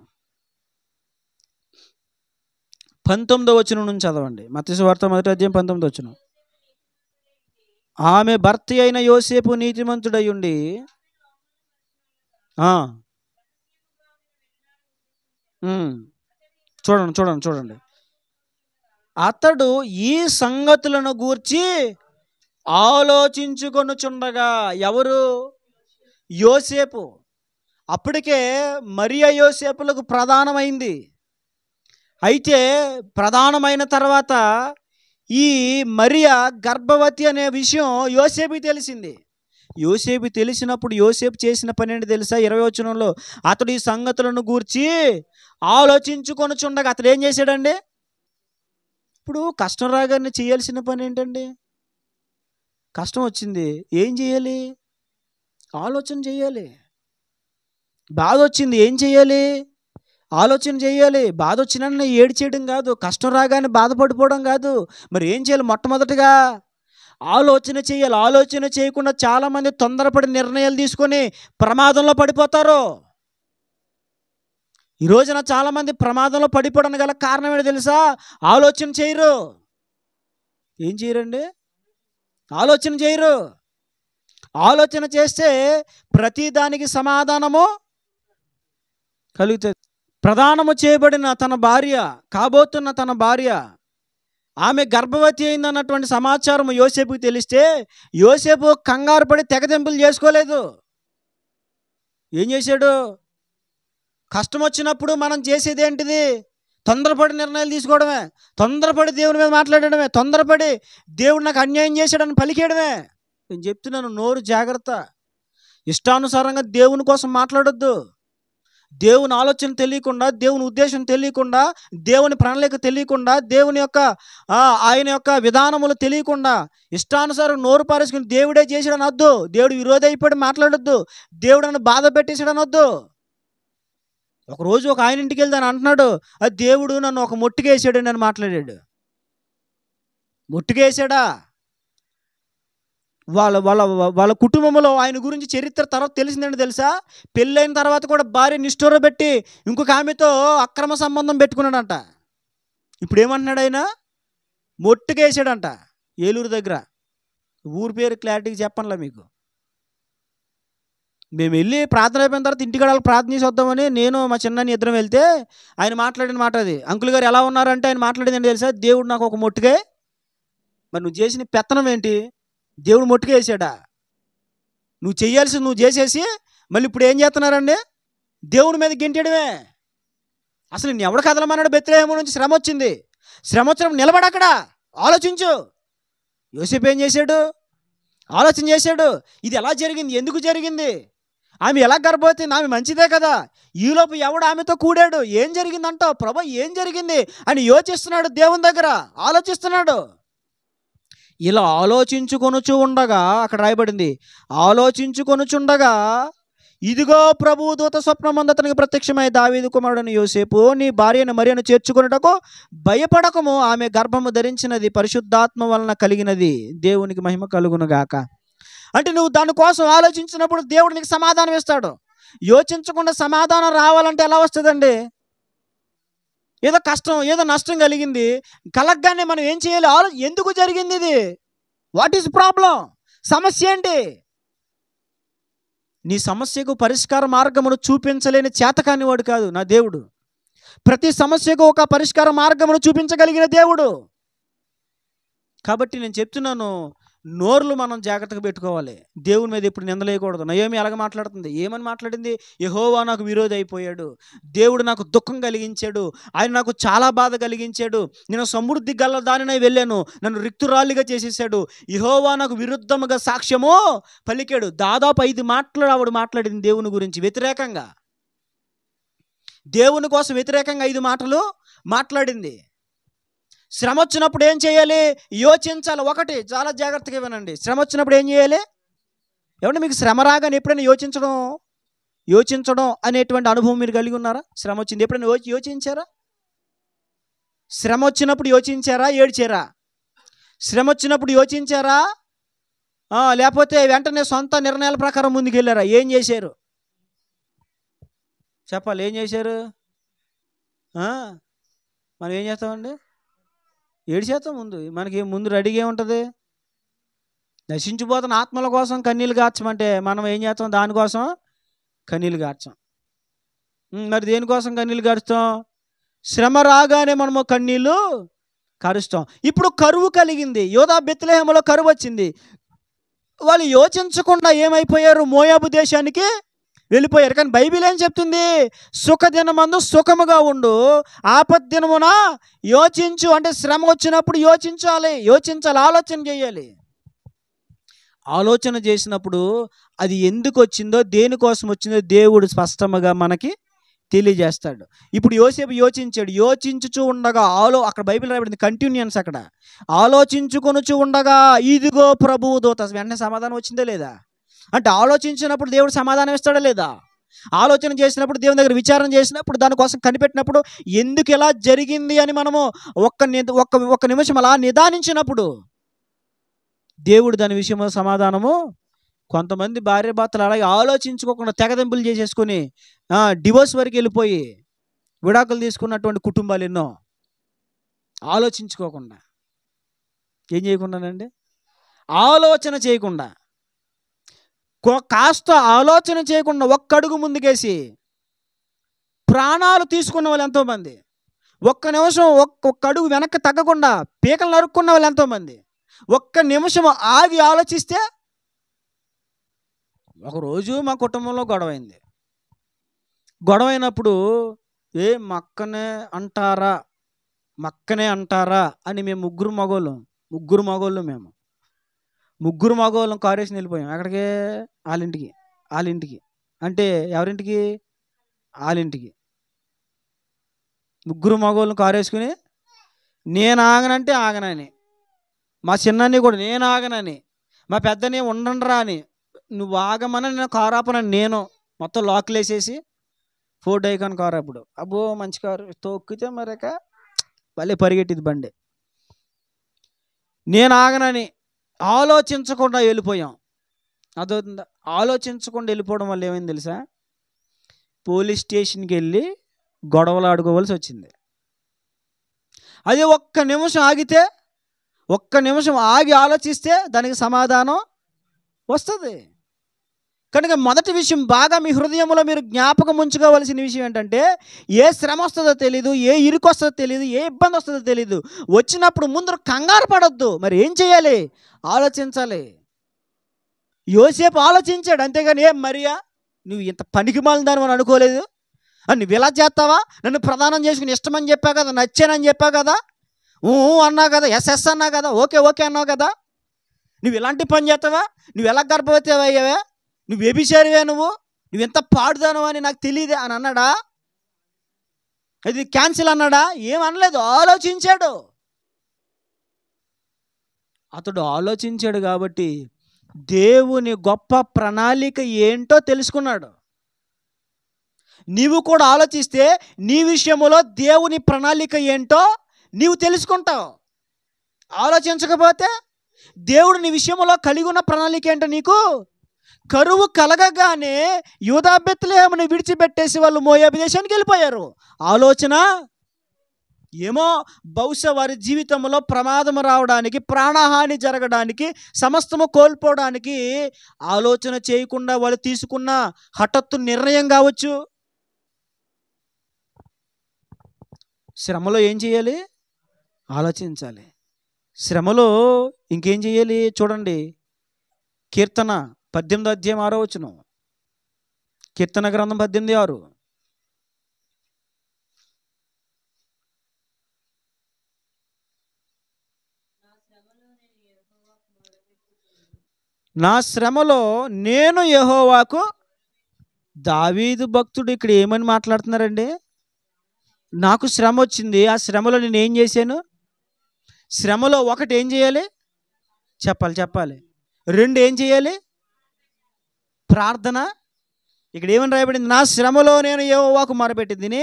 19వ వచనం నుంచి చదవండి. మత్తయి సువార్త 1వ అధ్యాయం 19వ వచనం. ఆమె భర్త అయిన యోసేపు నీతిమంతుడై ఉండి చూడండి. అతడు ఈ సంగతులను గూర్చి ఆలోచించుకొనుచుండగా, ఎవరు? యోసేపు. అప్పటికే మరియ యోసేపులకు ప్రధానమైంది. అయితే ప్రధానమైన తర్వాత ఈ మరియ గర్భవతి అనే విషయం యోసేపుకి తెలిసింది. యోసేపు తెలిసినప్పుడు యోసేపు చేసిన పని ఏంటి తెలుసా? 20వ వచనంలో, అతడు ఈ సంగతులను గూర్చి ఆలోచించుకొనుచుండగా, అతడు ఏం చేశాడండి? ఇప్పుడు కష్టం రాగానే చేయాల్సిన పని ఏంటండి? కష్టం వచ్చింది, ఏం చేయాలి? ఆలోచన చేయాలి. బాధ వచ్చింది, ఏం చేయాలి? ఆలోచన చేయాలి. బాధ వచ్చిన ఏడ్చేయడం కాదు, కష్టం రాగానే బాధపడిపోవడం కాదు. మరి ఏం చేయాలి? మొట్టమొదటిగా ఆలోచన చేయాలి. ఆలోచన చేయకుండా చాలామంది తొందరపడి నిర్ణయాలు తీసుకొని ప్రమాదంలో పడిపోతారు. ఈ రోజున చాలామంది ప్రమాదంలో పడిపోవడానికి గల కారణం ఏంటో తెలుసా? ఆలోచన చేయరు. ఏం చేయరండి? ఆలోచన చేయరు. ఆలోచన చేస్తే ప్రతిదానికి సమాధానము కలుగుతుంది. ప్రదానము చేయబడిన తన భార్య, కాబోతున్న తన భార్య, ఆమె గర్భవతి అయిందన్నటువంటి సమాచారం యోసేపుకి తెలిస్తే యోసేపు కంగారు పడి తెగదెంపులు చేసుకోలేదు. ఏం చేశాడు? కష్టం వచ్చినప్పుడు మనం చేసేది ఏంటిది? తొందరపడి నిర్ణయాలు తీసుకోవడమే, తొందరపడి దేవుని మీద మాట్లాడడమే, తొందరపడి దేవుడు నాకు అన్యాయం చేశాడని పలికేయడమే. నేను చెప్తున్నాను, నోరు జాగ్రత్త. ఇష్టానుసారంగా దేవుని కోసం మాట్లాడొద్దు. దేవుని ఆలోచన తెలియకుండా, దేవుని ఉద్దేశం తెలియకుండా, దేవుని ప్రణాళిక తెలియకుండా, దేవుని యొక్క ఆయన యొక్క విధానములు తెలియకుండా ఇష్టానుసారం నోరు పారేసుకుని దేవుడే చేసాడని వద్దు. దేవుడు విరోధి అయిపోయి మాట్లాడొద్దు. దేవుడు నన్ను బాధ పెట్టేసాడని వద్దు. ఒకరోజు ఒక ఆయన ఇంటికి వెళ్తాను అంటున్నాడు, అది దేవుడు నన్ను ఒక మొట్టుకేసాడు అని మాట్లాడాడు. మొట్టుకేసాడా? వాళ్ళ కుటుంబంలో ఆయన గురించి చరిత్ర తర్వాత తెలిసిందండి తెలుసా? పెళ్ళైన తర్వాత కూడా భార్య నిష్ఠూర పెట్టి ఇంకొక ఆమెతో అక్రమ సంబంధం పెట్టుకున్నాడంట. ఇప్పుడు ఏమంటున్నాడు? ఆయన మొట్టుకేసాడంట. ఏలూరు దగ్గర, ఊరి పేరు క్లారిటీగా చెప్పనులే మీకు. మేము వెళ్ళి ప్రార్థన అయిపోయిన తర్వాత ఇంటికాడ ప్రార్థన చేసి వద్దామని నేను మా చిన్నని ఇద్దరం వెళ్తే ఆయన మాట్లాడిన మాట అది. అంకుల్ గారు ఎలా ఉన్నారంటే ఆయన మాట్లాడింది ఏంటి తెలుసా? దేవుడు నాకు ఒక మొట్టుకే. మరి నువ్వు చేసిన పెత్తనం ఏంటి? దేవుడు మొట్టుకేసాడా? నువ్వు చేయాల్సింది నువ్వు చేసేసి మళ్ళీ ఇప్పుడు ఏం చేస్తున్నారండి? దేవుడి మీద గెంటేయడమే. అసలు నేను ఎవడు కదలమన్నాడు? బెత్లెహేము నుంచి శ్రమ వచ్చింది. శ్రమ వచ్చినప్పుడు నిలబడక్కడ ఆలోచించు. యోసేపు ఏం చేశాడు? ఆలోచన చేశాడు. ఇది ఎలా జరిగింది? ఎందుకు జరిగింది? ఆమె ఎలా గర్భవతి? ఆమె మంచిదే కదా. ఈలోపు ఎవడు ఆమెతో కూడాడు? ఏం జరిగిందంటావు? ప్రభు ఏం జరిగింది అని యోచిస్తున్నాడు. దేవుని దగ్గర ఆలోచిస్తున్నాడు. ఇలా ఆలోచించుకొనుచు ఉండగా, అక్కడ రాయబడింది, ఆలోచించుకొనుచుండగా ఇదిగో ప్రభువు దూత స్వప్నమందు అతనికి ప్రత్యక్షమై, దావీదు కుమారుడైన యోసేపు, నీ భార్యను మరియను చేర్చుకొనుటకు భయపడకము, ఆమె గర్భము ధరించినది పరిశుద్ధాత్మ వలన కలిగినది, దేవునికి మహిమ కలుగునుగాక. అంటే నువ్వు దానికోసం ఆలోచించినప్పుడు దేవుడు నీకు సమాధానం ఇస్తాడు. యోచించకుండా సమాధానం రావాలంటే ఎలా వస్తుందండి? ఏదో కష్టం, ఏదో నష్టం కలిగింది, కలగ్గానే మనం ఏం చేయాలి? ఎందుకు జరిగింది ఇది? What is problem? సమస్య ఏంటి? నీ సమస్యకు పరిష్కార మార్గమును చూపించలేని చేతకాని వాడు కాదు నా దేవుడు. ప్రతి సమస్యకు ఒక పరిష్కార మార్గమును చూపించగలిగిన దేవుడు. కాబట్టి నేను చెప్తున్నాను, నోర్లు మనం జాగ్రత్తగా పెట్టుకోవాలి. దేవుని మీద ఎప్పుడు నిందలేయకూడదు. నయోమి అలాగ మాట్లాడుతుంది. ఏమని మాట్లాడింది? యెహోవా నాకు విరోధి అయిపోయాడు, దేవుడు నాకు దుఃఖం కలిగించాడు, ఆయన నాకు చాలా బాధ కలిగించాడు, నేను సమృద్ధి గల దానినై వెళ్ళాను, నన్ను రిక్తురాలిగా చేసేసాడు, యెహోవా నాకు విరుద్ధముగా సాక్ష్యము పలికాడు. దాదాపు 5 మాటలు ఆవిడ మాట్లాడింది దేవుని గురించి వ్యతిరేకంగా. దేవుని కోసం వ్యతిరేకంగా 5 మాటలు మాట్లాడింది. శ్రమ వచ్చినప్పుడు ఏం చేయాలి? యోచించాలి. ఒకటి చాలా జాగ్రత్తగా వినండి. శ్రమ వచ్చినప్పుడు ఏం చేయాలి? ఏమంటే మీకు శ్రమ రాగానే ఎప్పుడైనా యోచించడం అనేటువంటి అనుభవం మీరు కలిగి ఉన్నారా? శ్రమ వచ్చింది ఎప్పుడైనా యోచించారా? శ్రమ వచ్చినప్పుడు యోచించారా? ఏడ్చారా? శ్రమ వచ్చినప్పుడు యోచించారా? లేకపోతే వెంటనే సొంత నిర్ణయాల ప్రకారం ముందుకు వెళ్ళారా? ఏం చేశారు చెప్పాలి? ఏం చేశారు? మనం ఏం చేస్తామండి? ఏడ్చేస్తాం. మనకి ముందు రెడీగా ఉంటుంది. నశించిపోతున్న ఆత్మల కోసం కన్నీళ్ళు గార్చమంటే మనం ఏం చేస్తాం? దానికోసం కన్నీళ్ళు గార్చాం. మరి దేనికోసం కన్నీళ్ళు గారుస్తాం? శ్రమ రాగానే మనము కన్నీళ్ళు కారుస్తాం. ఇప్పుడు కరువు కలిగింది. యోధా బెత్లెహేములో కరువు వచ్చింది. వాళ్ళు యోచించకుండా ఏమైపోయారు? మోయాబు దేశానికి వెళ్ళిపోయారు. కానీ బైబిల్ ఏం చెప్తుంది? సుఖదినమందు సుఖముగా ఉండు, ఆపద్దినమున యోచించు. అంటే శ్రమ వచ్చినప్పుడు యోచించాలి, ఆలోచన చేయాలి. ఆలోచన చేసినప్పుడు అది ఎందుకు వచ్చిందో, దేనికోసం వచ్చిందో దేవుడు స్పష్టంగా మనకి తెలియజేస్తాడు. ఇప్పుడు యోసేపు యోచించాడు. యోచించుచు ఉండగా అక్కడ బైబిల్ రాయబడింది కంటిన్యూన్స్. అక్కడ ఆలోచించుకొనుచు ఉండగా ఇదిగో ప్రభువు దూత. వెంటనే సమాధానం వచ్చిందా లేదా? అంటే ఆలోచించినప్పుడు దేవుడు సమాధానం ఇస్తాడా లేదా? ఆలోచన చేసినప్పుడు, దేవుని దగ్గర విచారణ చేసినప్పుడు, దానికోసం కనిపెట్టినప్పుడు, ఎందుకు ఇలా జరిగింది అని మనము ఒక్క నిమిషం అలా నిదానించినప్పుడు దేవుడు దాని విషయంలో సమాధానము. కొంతమంది భార్య భర్తలు అలాగే ఆలోచించుకోకుండా తెగదెంపులు చేసేసుకొని డివోర్స్ వరకు వెళ్ళిపోయి విడాకులు తీసుకున్నటువంటి కుటుంబాలు ఎన్నో. ఆలోచించుకోకుండా, ఏం చేయకుండానండి? ఆలోచన చేయకుండా, కాస్త ఆలోచన చేయకుండా ఒక్క అడుగు ముందుకేసి ప్రాణాలు తీసుకున్న వాళ్ళు ఎంతోమంది. ఒక్క నిమిషం ఒక్క అడుగు వెనక్కి తగ్గకుండా పీకలు నరుక్కున్న వాళ్ళు ఎంతోమంది. ఒక్క నిమిషం ఆగి ఆలోచిస్తే. ఒకరోజు మా కుటుంబంలో గొడవైంది. గొడవైనప్పుడు మక్కనే అంటారా అని మేము ముగ్గురు మగోళ్ళం కారేసి వెళ్ళిపోయాం. ఎక్కడికి? వాళ్ళింటికి. అంటే ఎవరింటికి? వాళ్ళింటికి. ముగ్గురు మగోళ్ళం కారేసుకుని, నేను ఆగనంటే ఆగనని, మా చిన్నని కూడా నేను ఆగనని, మా పెద్దని ఉండండిరా అని, నువ్వు ఆగమని నేను కారు ఆపనని, నేను మొత్తం లాక్లు వేసేసి ఫోర్డ్ ఐకాన్ కారు. అప్పుడు అబ్బో మంచి కారు, తొక్కితే మరక భలే పరిగెట్టింది బండి. నేను ఆగనని ఆలోచించకుండా వెళ్ళిపోయాం. అదవుతుందా? ఆలోచించకుండా వెళ్ళిపోవడం వల్ల ఏమైంది తెలుసా? పోలీస్ స్టేషన్కి వెళ్ళి గొడవలు ఆడుకోవాల్సి వచ్చింది. అదే ఒక్క నిమిషం ఆగి ఆలోచిస్తే దానికి సమాధానం వస్తుంది. కనుక మొదటి విషయం బాగా మీ హృదయంలో మీరు జ్ఞాపకం ఉంచుకోవాల్సిన విషయం ఏంటంటే, ఏ శ్రమ వస్తుందో తెలీదు, ఏ ఇరుకు వస్తుందో తెలీదు, ఏ ఇబ్బంది వస్తుందో తెలీదు. వచ్చినప్పుడు ముందు కంగారు పడొద్దు. మరి ఏం చేయాలి? ఆలోచించాలి. యోసేపు ఆలోచించాడు, అంతేగాని మరియా నువ్వు ఇంత పనికిమాలిన దాని అని అనుకోలేదు, నువ్వు ఇలా చేస్తావా, నన్ను ప్రదానం చేసుకుని ఇష్టమని చెప్పా కదా, నచ్చానని చెప్పా కదా, అన్నా కదా, ఎస్ అన్నా కదా, ఓకే అన్నావు కదా, నువ్వు ఇలాంటి పని చేస్తావా, నువ్వు ఎలా గర్భవతి అయ్యావా, నువ్వు వ్యభిచారివే, నువ్వు ఎంత పాడుదాను అని నాకు తెలియదే అని అన్నాడా? అది క్యాన్సిల్ అన్నాడా? ఏమనలేదు, ఆలోచించాడు. అతడు ఆలోచించాడు కాబట్టి దేవుని గొప్ప ప్రణాళిక ఏంటో తెలుసుకున్నాడు. నీవు కూడా ఆలోచిస్తే నీ విషయంలో దేవుని ప్రణాళిక ఏంటో నీవు తెలుసుకుంటావు. ఆలోచించకపోతే దేవుడు నీ విషయంలో కలిగి ఉన్న ప్రణాళిక ఏంటో నీకు. కరువు కలగగానే యూదా బెత్లెహేమును విడిచిపెట్టేసి వాళ్ళు మోయాబు దేశానికి వెళ్ళిపోయారు. ఆలోచన ఏమో బహుశా వారి జీవితంలో ప్రమాదం రావడానికి, ప్రాణహాని జరగడానికి, సమస్తము కోల్పోవడానికి ఆలోచన చేయకుండా వాళ్ళు తీసుకున్న హఠాత్తు నిర్ణయం కావచ్చు. శ్రమలో ఏం చేయాలి? ఆలోచించాలి. శ్రమలో ఇంకేం చేయాలి చూడండి. కీర్తన 18 అధ్యాయం 6వ వచనం. కీర్తన గ్రంథం 18:6. నా శ్రమలో నేను యెహోవాకు. దావీదు భక్తుడు ఇక్కడ ఏమని మాట్లాడుతున్నారండి? నాకు శ్రమ వచ్చింది, ఆ శ్రమలో నేను ఏం చేశాను? శ్రమలో ఒకటి ఏం చేయాలి? చెప్పాలి. 2 ఏం చేయాలి? ప్రార్థన. ఇక్కడ ఏమని రాయబడింది? నా శ్రమలో నేను యెహోవాకు మొరపెట్టి తిని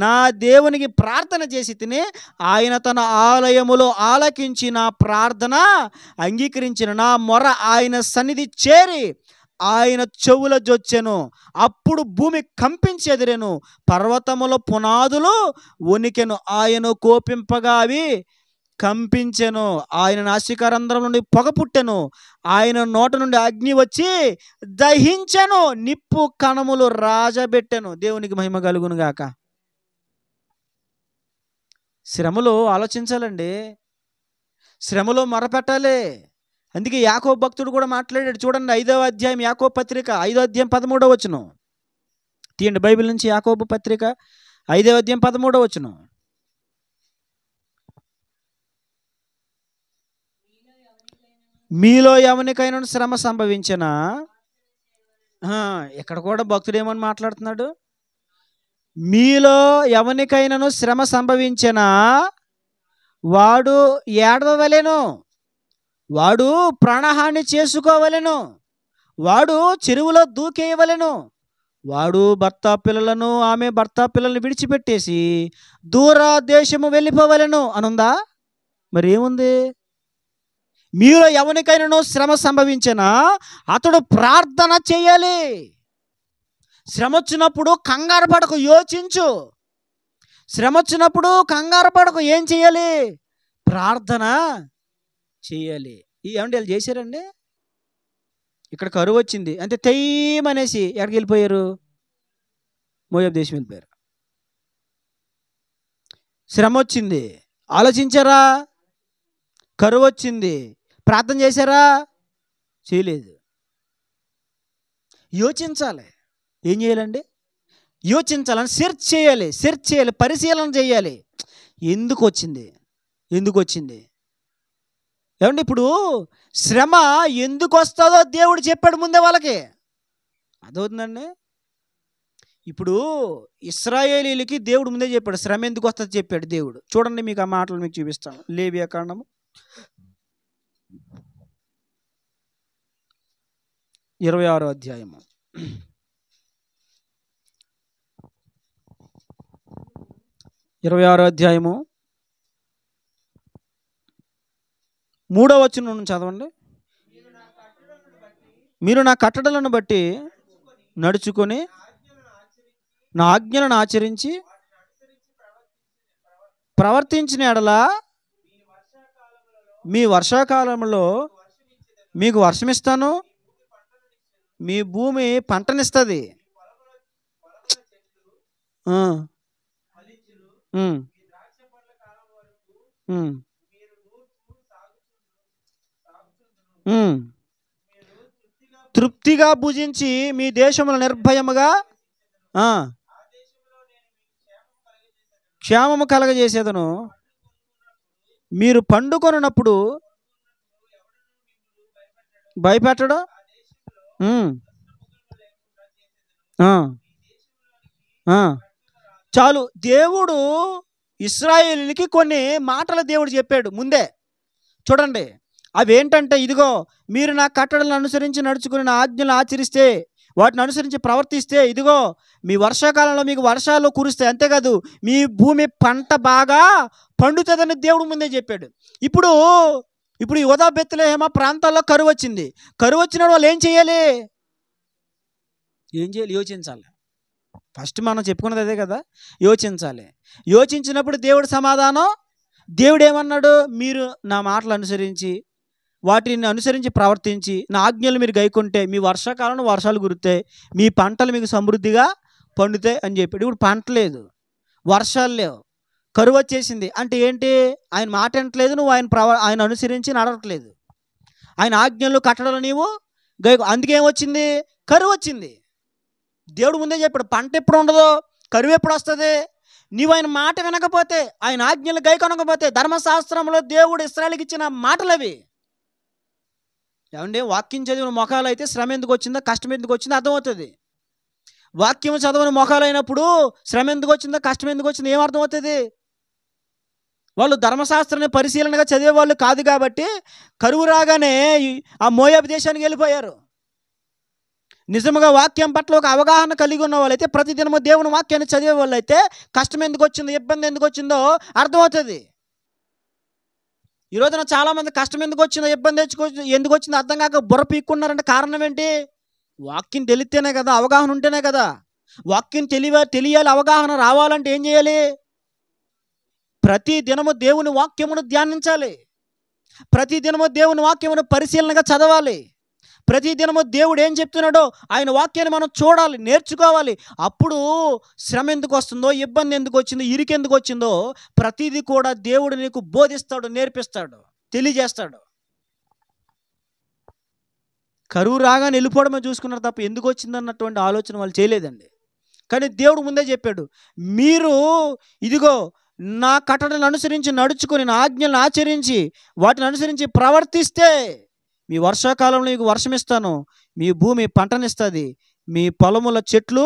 నా దేవునికి ప్రార్థన చేసి తిని ఆయన తన ఆలయములో ఆలకించి నా ప్రార్థన అంగీకరించిన. నా మొర ఆయన సన్నిధి చేరి ఆయన చెవుల జొచ్చెను. అప్పుడు భూమి కంపించెదిరెను, పర్వతముల పునాదులు వణికెను. ఆయన కోపింపగా అవి కంపించెను. ఆయన నాసికారంధ్రం నుండి పొగ పుట్టెను. ఆయన నోట నుండి అగ్ని వచ్చి దహించెను. నిప్పు కణములు రాజబెట్టెను. దేవునికి మహిమ కలుగును గాక. శ్రమలో ఆలోచించాలండి, శ్రమలో మొరపెట్టాలి. అందుకే యాకోబు భక్తుడు కూడా మాట్లాడాడు చూడండి. 5వ అధ్యాయం యాకోబు పత్రిక 5వ అధ్యాయం 13వ వచనం తీయండి. బైబిల్ నుంచి యాకోబు పత్రిక 5వ అధ్యాయం 13వ వచనం. మీలో ఎవరికైనా శ్రమ సంభవించినా, ఇక్కడ కూడా భక్తుడు ఏమని మాట్లాడుతున్నాడు? మీలో ఎవరికైనాను శ్రమ సంభవించినా వాడు ఏడవవలెను, వాడు ప్రాణహాని చేసుకోవలెను, వాడు చెరువులో దూకేయవలెను, వాడు భర్త పిల్లలను ఆమె భర్త పిల్లలను విడిచిపెట్టేసి దూర దేశము వెళ్ళిపోవలెను అనుందా? మరి ఏముంది? మీలో ఎవరికైనాను శ్రమ సంభవించినా అతడు ప్రార్థన చేయాలి. శ్రమ వచ్చినప్పుడు కంగారు పడకు, యోచించు. శ్రమ వచ్చినప్పుడు కంగారు పడకు, ఏం చేయాలి? ప్రార్థన చేయాలి. ఏమంటే వాళ్ళు చేశారండి. ఇక్కడ కరువు వచ్చింది అంటే తెయ్యమనేసి ఎక్కడికి వెళ్ళిపోయారు? మోయాబు దేశం వెళ్ళిపోయారు. శ్రమ వచ్చింది, ఆలోచించారా? కరువు వచ్చింది, ప్రార్థన చేశారా? చేయలేదు. యోచించాలి. ఏం చేయాలండి? యోచించాలని సెర్చ్ చేయాలి, పరిశీలన చేయాలి. ఎందుకు వచ్చింది? ఏమండి, ఇప్పుడు శ్రమ ఎందుకు వస్తుందో దేవుడు చెప్పాడు ముందే వాళ్ళకి. అదవుతుందండి. ఇప్పుడు ఇశ్రాయేలీలకి దేవుడు ముందే చెప్పాడు శ్రమ ఎందుకు వస్తుందో చెప్పాడు దేవుడు. చూడండి, మీకు ఆ మాటలు మీకు చూపిస్తాను. లేవియా కాండము 26వ అధ్యాయము 26వ అధ్యాయము 3వ వచనం నుంచి చదవండి. మీరు నా కట్టడలను బట్టి నడుచుకొని నా ఆజ్ఞలను ఆచరించి ప్రవర్తించిన ఎడల మీ వర్షాకాలంలో మీకు వర్షమిస్తాను, మీ భూమి పంటనిస్తుంది. తృప్తిగా భుజించి మీ దేశములో నిర్భయముగా క్షేమము కలగజేసేదను. మీరు పండుకొనున్నప్పుడు భయపెట్టడం చాలు. దేవుడు ఇశ్రాయేలుకి కొన్ని మాటలు దేవుడు చెప్పాడు ముందే. చూడండి, అవేంటంటే, ఇదిగో మీరు నా కట్టడలను అనుసరించి నడుచుకుని నా ఆజ్ఞలను ఆచరిస్తే, వాటిని అనుసరించి ప్రవర్తిస్తే, ఇదిగో మీ వర్షాకాలంలో మీకు వర్షాలు కురుస్తాయి. అంతేకాదు, మీ భూమి పంట బాగా పండుతుందని దేవుడు ముందే చెప్పాడు. ఇప్పుడు యోధా బెత్లెహేమ ప్రాంతాల్లో కరువు వచ్చింది. కరువు వచ్చిన వాళ్ళు ఏం చేయాలి? యోచించాలి. ఫస్ట్ మనం చెప్పుకున్నది అదే కదా, యోచించాలి. యోచించినప్పుడు దేవుడు సమాధానం. దేవుడు ఏమన్నాడు? మీరు నా మాటలు అనుసరించి వాటిని అనుసరించి ప్రవర్తించి నా ఆజ్ఞలు మీరు గైకుంటే మీ వర్షాకాలంలో వర్షాలు కురుతాయి, మీ పంటలు మీకు సమృద్ధిగా పండుతాయి అని చెప్పాడు. ఇప్పుడు పంట లేదు, వర్షాలు లేవు, కరువు వచ్చేసింది అంటే ఏంటి? ఆయన మాట వినట్లేదు, నువ్వు ఆయన అనుసరించి నడవట్లేదు. ఆయన ఆజ్ఞలు కట్టడలు నీవు అందుకే ఏమొచ్చింది? కరువు వచ్చింది. దేవుడు ముందే చెప్పాడు, పంట ఎప్పుడు ఉండదు, కరువు ఎప్పుడు వస్తుంది? నీవు ఆయన మాట వినకపోతే, ఆయన ఆజ్ఞలు గైకొనకపోతే. ధర్మశాస్త్రంలో దేవుడు ఇశ్రాయేలుకి ఇచ్చిన మాటలు అవి. ఏమంటే వాక్యం చదివిన మొఖాలు అయితే శ్రమ ఎందుకు వచ్చిందో, కష్టం ఎందుకు వచ్చిందో అర్థమవుతుంది. వాక్యం చదవని మొఖాలు అయినప్పుడు శ్రమ ఎందుకు వచ్చిందో, కష్టం ఎందుకు వచ్చిందో ఏమర్థమవుతుంది? వాళ్ళు ధర్మశాస్త్రాన్ని పరిశీలనగా చదివేవాళ్ళు కాదు కాబట్టి కరువు రాగానే ఆ మోయాబు దేశానికి వెళ్ళిపోయారు. నిజంగా వాక్యం పట్ల ఒక అవగాహన కలిగి ఉన్న వాళ్ళైతే, ప్రతిదినము దేవుని వాక్యాన్ని చదివే వాళ్ళు అయితే కష్టం ఎందుకు వచ్చిందో, ఇబ్బంది ఎందుకు వచ్చిందో అర్థమవుతుంది. ఈ రోజున చాలామంది కష్టం ఎందుకు వచ్చిందో, ఇబ్బంది ఎందుకు వచ్చిందో అర్థం కాక బుర్ర పీక్కున్నారంటే కారణం ఏంటి? వాక్యం తెలిస్తేనే కదా, అవగాహన ఉంటేనే కదా. వాక్యం తెలియాలి, అవగాహన రావాలంటే ఏం చేయాలి? ప్రతి దినము దేవుని వాక్యమును ధ్యానించాలి. ప్రతి దినము దేవుని వాక్యమును పరిశీలనగా చదవాలి. ప్రతి దినము దేవుడు ఏం చెప్తున్నాడో ఆయన వాక్యాన్ని మనం చూడాలి, నేర్చుకోవాలి. అప్పుడు శ్రమ ఎందుకు వస్తుందో, ఇబ్బంది ఎందుకు వచ్చిందో, ఇరుకు ఎందుకు వచ్చిందో ప్రతిదీ కూడా దేవుడు నీకు బోధిస్తాడు, నేర్పిస్తాడు, తెలియజేస్తాడు. కరువు రాగానే వెళ్ళిపోవడమే చూసుకున్నారు తప్ప ఎందుకు వచ్చిందన్నటువంటి ఆలోచన వాళ్ళు చేయలేదండి. కానీ దేవుడు ముందే చెప్పాడు, మీరు ఇదిగో నా కట్టడలను అనుసరించి నడుచుకొని, నా ఆజ్ఞలను ఆచరించి, వాటిని అనుసరించి ప్రవర్తిస్తే మీ వర్షాకాలంలో మీకు వర్షం ఇస్తాను, మీ భూమి పంటనిస్తుంది, మీ పొలముల చెట్లు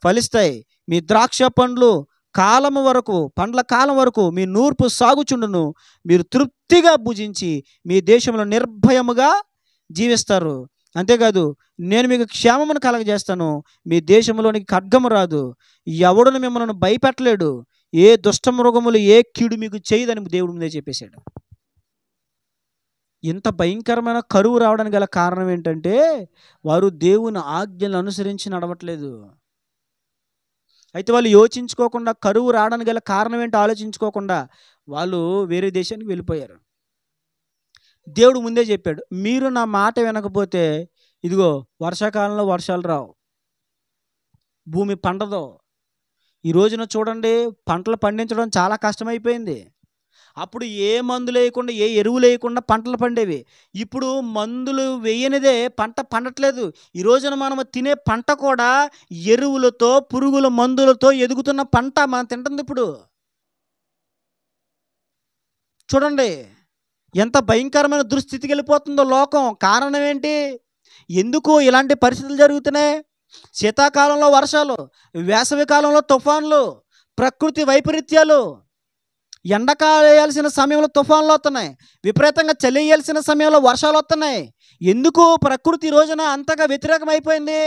ఫలిస్తాయి, మీ ద్రాక్ష పండ్లు కాలము వరకు, పండ్ల కాలం వరకు మీ నూర్పు సాగుచుండును, మీరు తృప్తిగా భుజించి మీ దేశంలో నిర్భయముగా జీవిస్తారు. అంతేకాదు, నేను మీకు క్షేమమును కలగజేస్తాను, మీ దేశంలోనికి ఖడ్గము రాదు, ఎవడును మిమ్మల్ని భయపెట్టలేడు, ఏ దుష్ట మృగములు ఏ కీడు మీకు చేయదని దేవుడు ముందే చెప్పేశాడు. ఇంత భయంకరమైన కరువు రావడానికి గల కారణం ఏంటంటే, వారు దేవుని ఆజ్ఞలను అనుసరించి నడవట్లేదు. అయితే వాళ్ళు యోచించుకోకుండా, కరువు రావడానికి గల కారణం ఏంటో ఆలోచించుకోకుండా వాళ్ళు వేరే దేశానికి వెళ్ళిపోయారు. దేవుడు ముందే చెప్పాడు, మీరు నా మాట వినకపోతే ఇదిగో వర్షాకాలంలో వర్షాలు రావు, భూమి పండదు. ఈ రోజున చూడండి, పంటలు పండించడం చాలా కష్టమైపోయింది. అప్పుడు ఏ మందులు వేయకుండా, ఏ ఎరువులు వేయకుండా పంటలు పండేవి. ఇప్పుడు మందులు వేయనిదే పంట పండట్లేదు. ఈ రోజున మనం తినే పంట కూడా ఎరువులతో, పురుగుల మందులతో ఎదుగుతున్న పంట మనం తింటుంది. ఇప్పుడు చూడండి ఎంత భయంకరమైన దుస్థితికి వెళ్ళిపోతుందో లోకం. కారణం ఏంటి? ఎందుకు ఇలాంటి పరిస్థితులు జరుగుతున్నాయి? శీతాకాలంలో వర్షాలు, వేసవి కాలంలో తుఫాన్లు, ప్రకృతి వైపరీత్యాలు. ఎండకాయాల్సిన సమయంలో తుఫాన్లు వస్తున్నాయి, విపరీతంగా చలి వేయాల్సిన సమయంలో వర్షాలు వస్తున్నాయి. ఎందుకు ప్రకృతి రోజున అంతగా వ్యతిరేకమైపోయింది?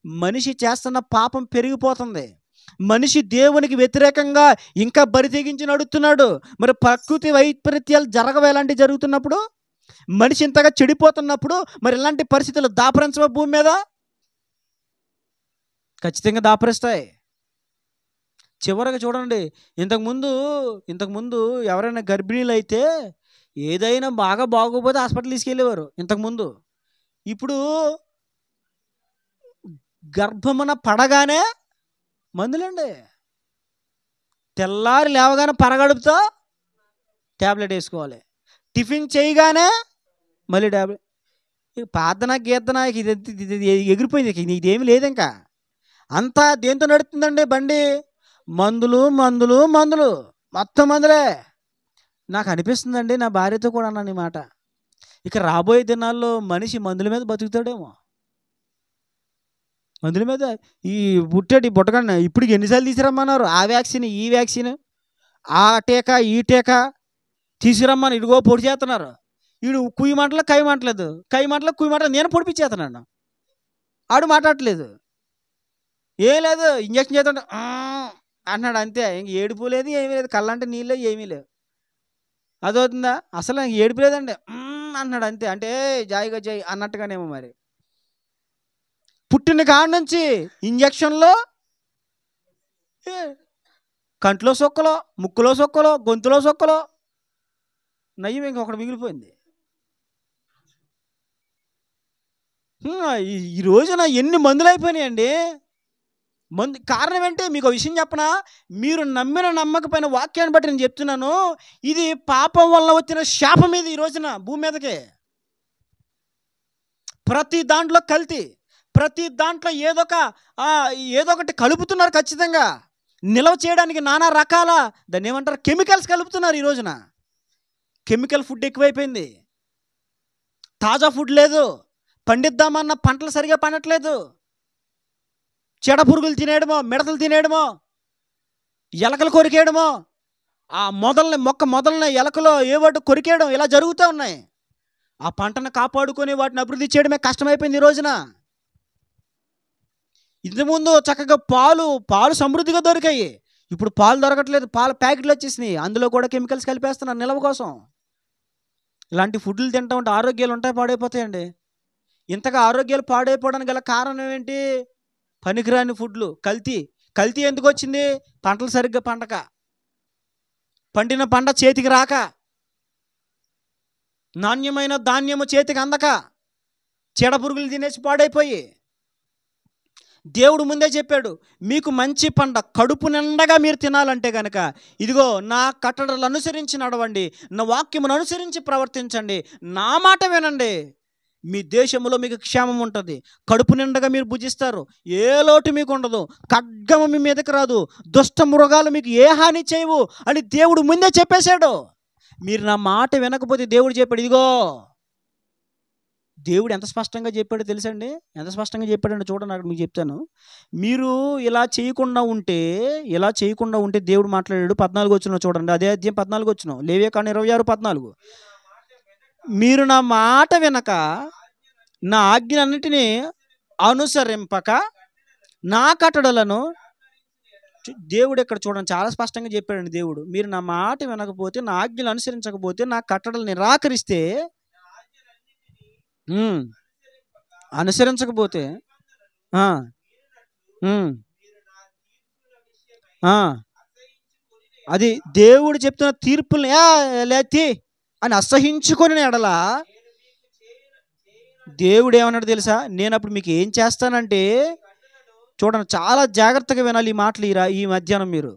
మనిషి చేస్తున్న పాపం పెరిగిపోతుంది. మనిషి దేవునికి వ్యతిరేకంగా ఇంకా బరి తెగించి నడుస్తున్నాడు. మరి ప్రకృతి వైపరీత్యాలు ఇలాంటివి జరుగుతున్నప్పుడు, మనిషి ఇంతగా చెడిపోతున్నప్పుడు మరి ఇలాంటి పరిస్థితులు దాపరించవ భూమి మీద? ఖచ్చితంగా దాపరిస్తాయి. చివరికి చూడండి, ఇంతకుముందు ఎవరైనా గర్భిణీలు అయితే ఏదైనా బాగోకపోతే హాస్పిటల్ తీసుకెళ్ళేవారు ఇంతకుముందు. ఇప్పుడు గర్భమున పడగానే మందులండి. తెల్లారి లేవగానే పరగడుపుతో ట్యాబ్లెట్ వేసుకోవాలి, టిఫిన్ చేయగానే మళ్ళీ ట్యాబ్లెట్. ప్రార్థన గీతన ఇది ఎగిరిపోయింది, ఇదేమి లేదు. ఇంకా అంతా దేంతో నడుస్తుందండి బండి? మందులు మందులు మందులు, మొత్తం మందులే. నాకు అనిపిస్తుందండి, నా భార్యతో కూడా అన్నాను ఈ మాట, ఇక రాబోయే దినాల్లో మనిషి మందుల మీద బతుకుతాడేమో. మందుల మీద ఈ బుట్టకన్నా ఇప్పుడు ఎన్నిసార్లు తీసుకురమ్మన్నారు? ఆ వ్యాక్సిన్, ఈ వ్యాక్సిన్, ఆ టీకా, ఈ టీకా తీసుకురమ్మని ఇదిగో పొడి చేస్తున్నారు. వీడు కుయ్యి మంటలో కై మంటలేదు, కై మంటలో కుయ్యి మంటలు నేను పొడిపించేస్తున్నాను. ఆడు మాట్లాడట్లేదు, ఏం లేదు, ఇంజక్షన్ చేస్తుంటే అన్నాడు అంతే. ఇంక ఏడుపు లేదు, ఏమీ లేదు, కళ్ళంటే నీళ్ళు ఏమీ లేవు. అదవుతుందా? అసలు ఇంక ఏడుపు లేదండి, అన్నాడు అంతే. అంటే జాయిగా జాయి అన్నట్టుగానేమో. మరి పుట్టిన కాడ నుంచి ఇంజక్షన్లో, కంట్లో సొక్కలో, ముక్కులో సొక్కలో, గొంతులో సొక్కలో, నయ్యం ఇంకొకటి మిగిలిపోయింది. ఈ రోజున ఎన్ని మందులు అయిపోయినాయండి. మందు కారణం ఏంటి? మీకు ఒక విషయం చెప్పనా? మీరు నమ్మిన నమ్మకపోయిన వాక్యాన్ని బట్టి నేను చెప్తున్నాను, ఇది పాపం వల్ల వచ్చిన శాపం ఇది ఈ రోజున భూమి మీదకి. ప్రతి దాంట్లో కల్తీ, ప్రతి దాంట్లో ఏదో ఒకటి కలుపుతున్నారు ఖచ్చితంగా. నిల్వ చేయడానికి నానా రకాల దాన్ని ఏమంటారు, కెమికల్స్ కలుపుతున్నారు ఈ రోజున. కెమికల్ ఫుడ్ ఎక్కువైపోయింది, తాజా ఫుడ్ లేదు, పండిద్దామన్న పంటలు సరిగా పండట్లేదు. చెడ పురుగులు తినేయడమో, మిడతలు తినేయడమో, ఎలకలు కొరికేయడమో, ఆ మొక్క మొదలని ఎలకలో ఏవోటి కొరికేయడం, ఇలా జరుగుతూ ఉన్నాయి. ఆ పంటను కాపాడుకొని వాటిని అభివృద్ధి చేయడమే కష్టమైపోయింది ఈ రోజున. ఇంతకుముందు చక్కగా పాలు సమృద్ధిగా దొరికాయి, ఇప్పుడు పాలు దొరకట్లేదు, పాల ప్యాకెట్లు వచ్చేసినాయి, అందులో కూడా కెమికల్స్ కలిపేస్తున్నారు నిల్వ కోసం. ఇలాంటి ఫుడ్లు తింటా ఉంటే ఆరోగ్యాలు ఉంటాయి, పాడైపోతాయండి. ఇంతగా ఆరోగ్యాలు పాడైపోవడానికి గల కారణం ఏంటి? పనికిరాని ఫుడ్లు, కల్తీ ఎందుకు వచ్చింది? పంటలు సరిగ్గా పండక, పండిన పంట చేతికి రాక, నాణ్యమైన ధాన్యము చేతికి అందక, చెడ పురుగులు తినేసి పాడైపోయి. దేవుడు ముందే చెప్పాడు, మీకు మంచి పంట కడుపు నిండగా మీరు తినాలంటే కనుక ఇదిగో నా కట్టడలు అనుసరించి నడవండి, నా వాక్యమును అనుసరించి ప్రవర్తించండి, నా మాట వినండి, మీ దేశంలో మీకు క్షేమం ఉంటుంది, కడుపు నిండగా మీరు భుజిస్తారు, ఏ లోటు మీకు ఉండదు, ఖడ్గము మీ మీదకి రాదు, దుష్ట మృగాలు మీకు ఏ హాని చేయవు అని దేవుడు ముందే చెప్పేశాడు. మీరు నా మాట వినకపోతే దేవుడు చెప్పాడు, ఇదిగో దేవుడు ఎంత స్పష్టంగా చెప్పాడో తెలుసండి, ఎంత స్పష్టంగా చెప్పాడంటే చూడండి, అక్కడ మీకు చెప్తాను. మీరు ఇలా చేయకుండా ఉంటే దేవుడు మాట్లాడాడు. 14 వచనం చూడండి, అదే అధ్యాయం 14 వచనం, లేవియాకాండం 26:14. మీరు నా మాట వినక నా ఆజ్ఞలన్నిటినీ అనుసరింపక నా కట్టడలను, దేవుడు ఇక్కడ చూడండి చాలా స్పష్టంగా చెప్పాడండి దేవుడు, మీరు నా మాట వినకపోతే, నా ఆజ్ఞలు అనుసరించకపోతే, నా కట్టడలు నిరాకరిస్తే, అనుసరించకపోతే, అది దేవుడు చెప్తున్న తీర్పుల్ని లేతి అని అసహించుకొని ఎడల దేవుడు ఏమన్నాడు తెలుసా? నేను అప్పుడు మీకు ఏం చేస్తానంటే, చూడండి చాలా జాగ్రత్తగా వినాలి ఈ మాటలు ఈ మధ్యాహ్నం మీరు.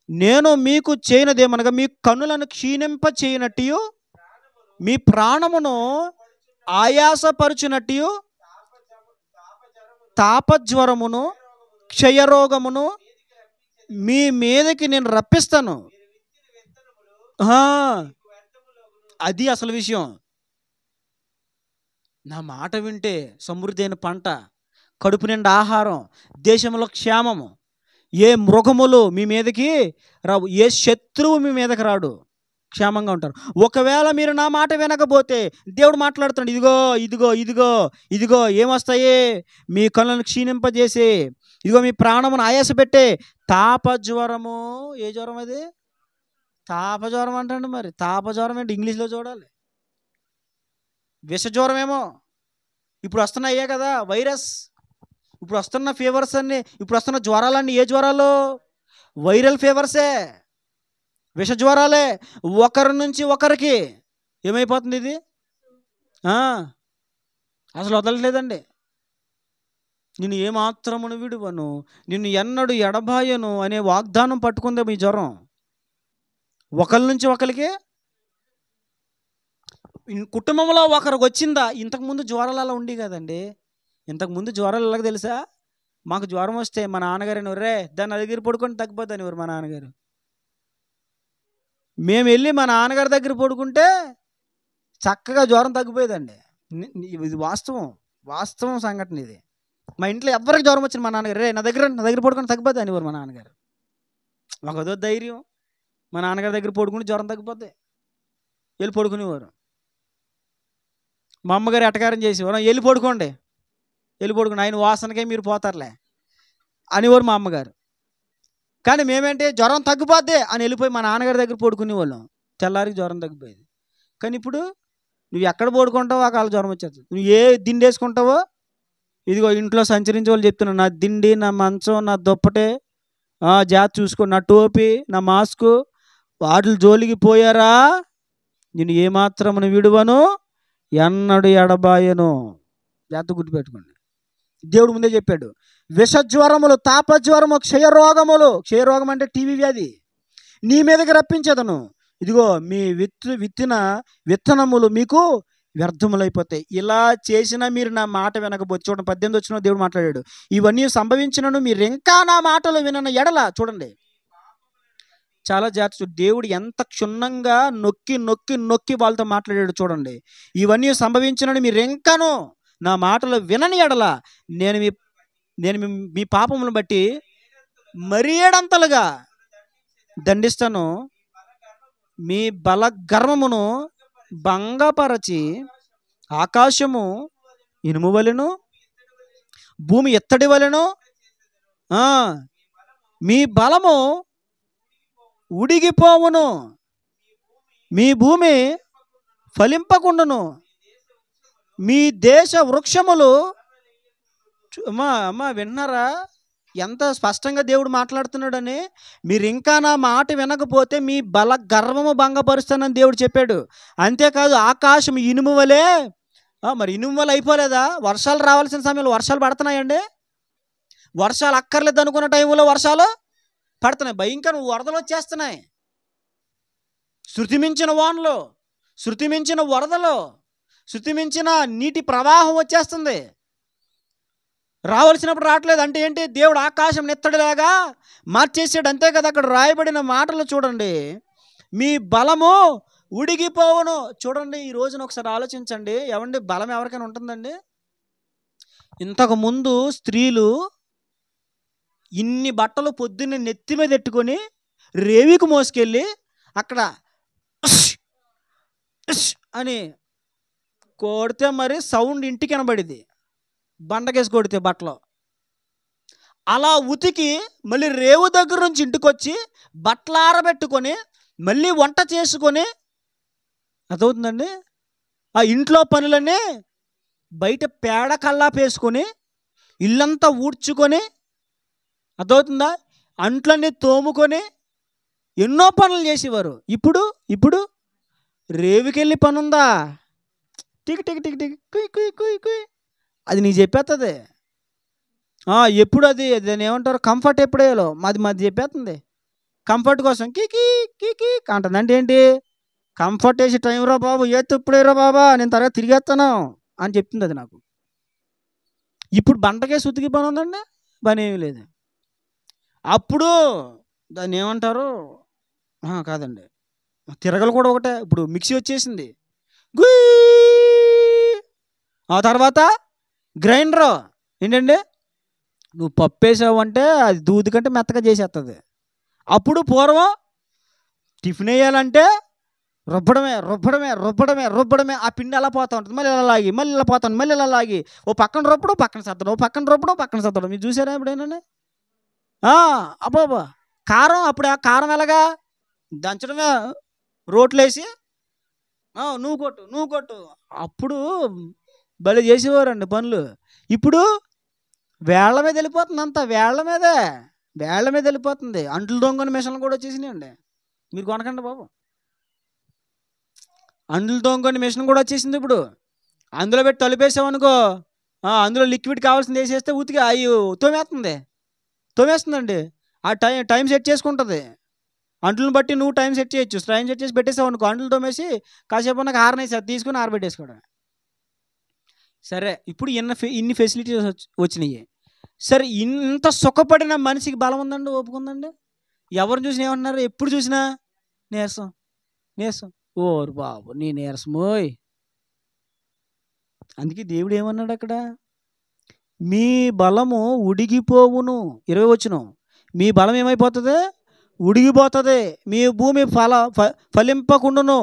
నేను మీకు చేయనదేమనగా మీ కన్నులను క్షీణింప చేయనట్టు, మీ ప్రాణమును ఆయాసపరుచునట్టు, తాపజ్వరమును క్షయరోగమును మీ మీదకి నేను రప్పిస్తాను. అది అసలు విషయం. నా మాట వింటే సమృద్ధి అయిన పంట, కడుపు నిండా ఆహారం, దేశంలో క్షేమము, ఏ మృగములు మీ మీదకి రావు, ఏ శత్రువు మీ మీదకి రాడు, క్షేమంగా ఉంటారు. ఒకవేళ మీరు నా మాట వినకపోతే దేవుడు మాట్లాడుతున్నాడు, ఇదిగో ఇదిగో ఇదిగో ఇదిగో ఏమొస్తాయి, మీ కళ్ళను క్షీణింపజేసి, ఇదిగో మీ ప్రాణమును ఆయాసపెట్టే తాపజ్వరము. ఏ జ్వరం అది? తాపజ్వరం అంటండి. మరి తాపజ్వరం ఏంటి? ఇంగ్లీష్లో చూడాలి. విషజ్వరం ఏమో ఇప్పుడు వస్తున్నాయే కదా, వైరస్. ఇప్పుడు వస్తున్న ఫీవర్స్ అన్నీ, ఇప్పుడు వస్తున్న జ్వరాలన్నీ ఏ జ్వరాలు? వైరల్ ఫీవర్సే, విష జ్వరాలే. ఒకరి నుంచి ఒకరికి ఏమైపోతుంది ఇది? అసలు వదలట్లేదండి. నిన్ను ఏమాత్రమును విడువను, నిన్ను ఎన్నడు ఎడబాయను అనే వాగ్దానం పట్టుకుందే మీ జ్వరం. ఒకరి నుంచి ఒకరికి, కుటుంబంలో ఒకరికి వచ్చిందా? ఇంతకుముందు జ్వరాలు అలా ఉండి కదండి. ఇంతకుముందు జ్వరాలు ఎలాగ తెలుసా? మాకు జ్వరం వస్తే మా నాన్నగారు రే దాన్ని దగ్గర పడుకొని తగ్గిపోతాను ఎవరు మా నాన్నగారు. మేము వెళ్ళి మా నాన్నగారి దగ్గర పడుకుంటే చక్కగా జ్వరం తగ్గిపోయేదండి. ఇది వాస్తవం సంఘటన ఇది. మా ఇంట్లో ఎవరికి జ్వరం వచ్చింది మా నాన్నగారు రే నా దగ్గర పడుకొని తగ్గిపోతాను ఎవరు మా నాన్నగారు. మాకు అదో ధైర్యం, మా నాన్నగారి దగ్గర పడుకుంటే జ్వరం తగ్గిపోతాయి, వెళ్ళి పడుకునేవారు. మా అమ్మగారు ఎటకారం చేసేవారు, వెళ్ళి పడుకోండి ఆయన వాసనకే మీరు పోతారులే అనేవారు మా అమ్మగారు. కానీ మేమేంటి జ్వరం తగ్గిపోద్ది అని వెళ్ళిపోయి మా నాన్నగారి దగ్గర పడుకునేవాళ్ళం. తెల్లారికి జ్వరం తగ్గిపోయేది. కానీ ఇప్పుడు నువ్వు ఎక్కడ పడుకుంటావో ఆ కాలం జ్వరం వచ్చేస్తుంది. నువ్వు ఏ దిండి వేసుకుంటావో, ఇదిగో ఇంట్లో సంచరించే వాళ్ళు చెప్తున్నాను, నా దిండి, నా మంచం, నా దుప్పటే జాగ్రత్త చూసుకో, నా టోపీ, నా మాస్కు, వాటి జోలికి పోయారా నేను ఏమాత్రమును విడువను, ఎన్నడు ఎడబాయను. జాగ్రత్త గుర్తుపెట్టుకోండి. దేవుడు ముందే చెప్పాడు. విషజ్వరములు, తాపజ్వరము, క్షయరోగం అంటే టీవీ వ్యాధి నీ మీదకి రప్పించేదను. ఇదిగో మీ విత్తిన విత్తనములు మీకు వ్యర్థములైపోతాయి. ఇలా చేసినా మీరు నా మాట వినకపోతే, చూడండి 18 వచ్చిన దేవుడు మాట్లాడాడు, ఇవన్నీ సంభవించినను మీరు ఇంకా నా మాటలు వినని ఎడల, చూడండి చాలా జాగ్రత్త, దేవుడు ఎంత క్షుణ్ణంగా నొక్కి నొక్కి నొక్కి వాళ్ళతో మాట్లాడాడు చూడండి. ఇవన్నీ సంభవించినని మీరు ఇంకాను నా మాటలు వినని ఎడల నేను మీ పాపములను బట్టి మరి ఏడంతలుగా దండిస్తాను, మీ బల గర్వమును భంగపరచి ఆకాశము ఇనుము వలెను భూమి ఎత్తడి వలెను మీ బలము ఉడిగిపోవును, మీ భూమి ఫలింపకుండును, మీ దేశ వృక్షములు. అమ్మా విన్నారా ఎంత స్పష్టంగా దేవుడు మాట్లాడుతున్నాడని? మీరు ఇంకా నా మాట వినకపోతే మీ బల గర్వము భంగపరుస్తానని దేవుడు చెప్పాడు. అంతేకాదు ఆకాశం ఇనుము వలె, మరి ఇనుము వల్ల అయిపోలేదా? వర్షాలు రావాల్సిన సమయంలో వర్షాలు పడుతున్నాయండి. వర్షాలు అక్కర్లేదు అనుకున్న టైంలో వర్షాలు పడుతున్నాయి, భయంకర వరదలు వచ్చేస్తున్నాయి, శృతిమించిన వానలు, శృతిమించిన వరదలు, శృతిమించిన నీటి ప్రవాహం వచ్చేస్తుంది. రావాల్సినప్పుడు రావట్లేదు అంటే ఏంటి? దేవుడు ఆకాశం నెత్తడిలాగా మార్చేసాడు, అంతే కదా. అక్కడ రాయబడిన మాటలు చూడండి, మీ బలము ఉడిగిపోవును. చూడండి ఈ రోజున ఒకసారి ఆలోచించండి, ఏమండి బలం ఎవరికైనా ఉంటుందండి? ఇంతకుముందు స్త్రీలు ఇన్ని బట్టలు పొద్దున్నే నెత్తి మీద ఎట్టుకొని రేవికి మోసుకెళ్ళి అక్కడ అని కొడితే మరి సౌండ్ ఇంటికి వినబడిద్ది, బండకేసి కొడితే బట్టలు. అలా ఉతికి మళ్ళీ రేవు దగ్గర నుంచి ఇంటికి వచ్చి బట్టలు ఆరబెట్టుకొని మళ్ళీ వంట చేసుకొని, అదవుతుందండి. ఆ ఇంట్లో పనులన్నీ బయట పేడ కల్లాపేసుకొని ఇల్లంతా ఊడ్చుకొని, అదవుతుందా, అంట్లన్నీ తోముకొని ఎన్నో పనులు చేసేవారు. ఇప్పుడు రేవుకెళ్ళి పని ఉందా, టిక్ టిక్ టిక్ టిక్ కుయ్ కుయ్ కుయ్ కుయ్, అది నీకు చెప్పేస్తుంది. ఎప్పుడు అది దాన్ని ఏమంటారు, కంఫర్ట్ ఎప్పుడేలో మాది చెప్పేస్తుంది. కంఫర్ట్ కోసం కీకీ కీకీ అంటుంది. అంటే ఏంటి? కంఫర్ట్ వేసి టైం రా బాబు, ఇప్పుడేరా బాబా, నేను తర్వాత తిరిగేస్తాను అని చెప్తుంది అది నాకు. ఇప్పుడు బంటకేసి ఉతికి పని ఉందండి, పని ఏమీ లేదు. అప్పుడు దాన్ని ఏమంటారు, కాదండి, తిరగలు కూడా ఒకటే. ఇప్పుడు మిక్సీ వచ్చేసింది, గుయ్. ఆ తర్వాత గ్రైండరు ఏంటండి, నువ్వు పప్పు వేసావు అంటే అది దూది కంటే మెత్తగా చేసేస్తుంది. అప్పుడు పూర్వం టిఫిన్ వేయాలంటే రుబ్బడమే రుబ్బడమే రుబ్బడమే రుబ్బడమే, ఆ పిండి అలా పోతూ ఉంటుంది, మళ్ళీ ఇలా లాగి మళ్ళీ ఇలా పోతాను, మళ్ళీ ఇలా లాగి ఓ పక్కన రుబ్బడం పక్కన సర్దడం, ఓ పక్కన రుబ్బడం పక్కన సర్దడం. మీరు చూసారా ఎప్పుడైనా? అబ్బాబా కారం, అప్పుడు ఆ కారం ఎలాగా దంచడమే, రోట్లేసి నువ్వు కొట్టు. అప్పుడు భలే చేసేవారండి పనులు. ఇప్పుడు వేళ్ల మీద వెళ్ళిపోతుంది, అంతా వేళ్ల మీద వెళ్ళిపోతుంది. అంట్లు దొంగని మిషన్లు కూడా వచ్చేసినాయండి, మీరు కొనకండి బాబు. అంట్లు దొంగని మిషన్ కూడా వచ్చేసింది ఇప్పుడు. అందులో పెట్టి తలుపేసామనుకో, అందులో లిక్విడ్ కావాల్సింది వేసేస్తే ఉతికి అవి తోమేస్తుందండి. ఆ టైం సెట్ చేసుకుంటుంది. అంట్లను బట్టి నువ్వు టైం సెట్ చేయొచ్చు. టైం సెట్ చేసి పెట్టేసావు అనుకో, అంట్లు తోమేసి కాసేపు నాకు ఆరనేసి అది తీసుకుని ఆరబెట్టేసుకోవడం. సరే, ఇప్పుడు ఇన్ని ఫెసిలిటీస్ వచ్చినాయి. సరే, ఇంత సుఖపడిన మనిషికి బలం ఉందండి, ఒప్పుకుందండి? ఎవరిని చూసినా ఏమంటున్నారు? ఎప్పుడు చూసినా నీరసం. ఓరు బాబు నీ నీరసమోయ్. అందుకే దేవుడు ఏమన్నాడు అక్కడ, మీ బలము ఉడిగిపోవును. 20 వచనం, మీ బలం ఏమైపోతుంది? ఉడిగిపోతుంది. మీ భూమి ఫలింపకుండును,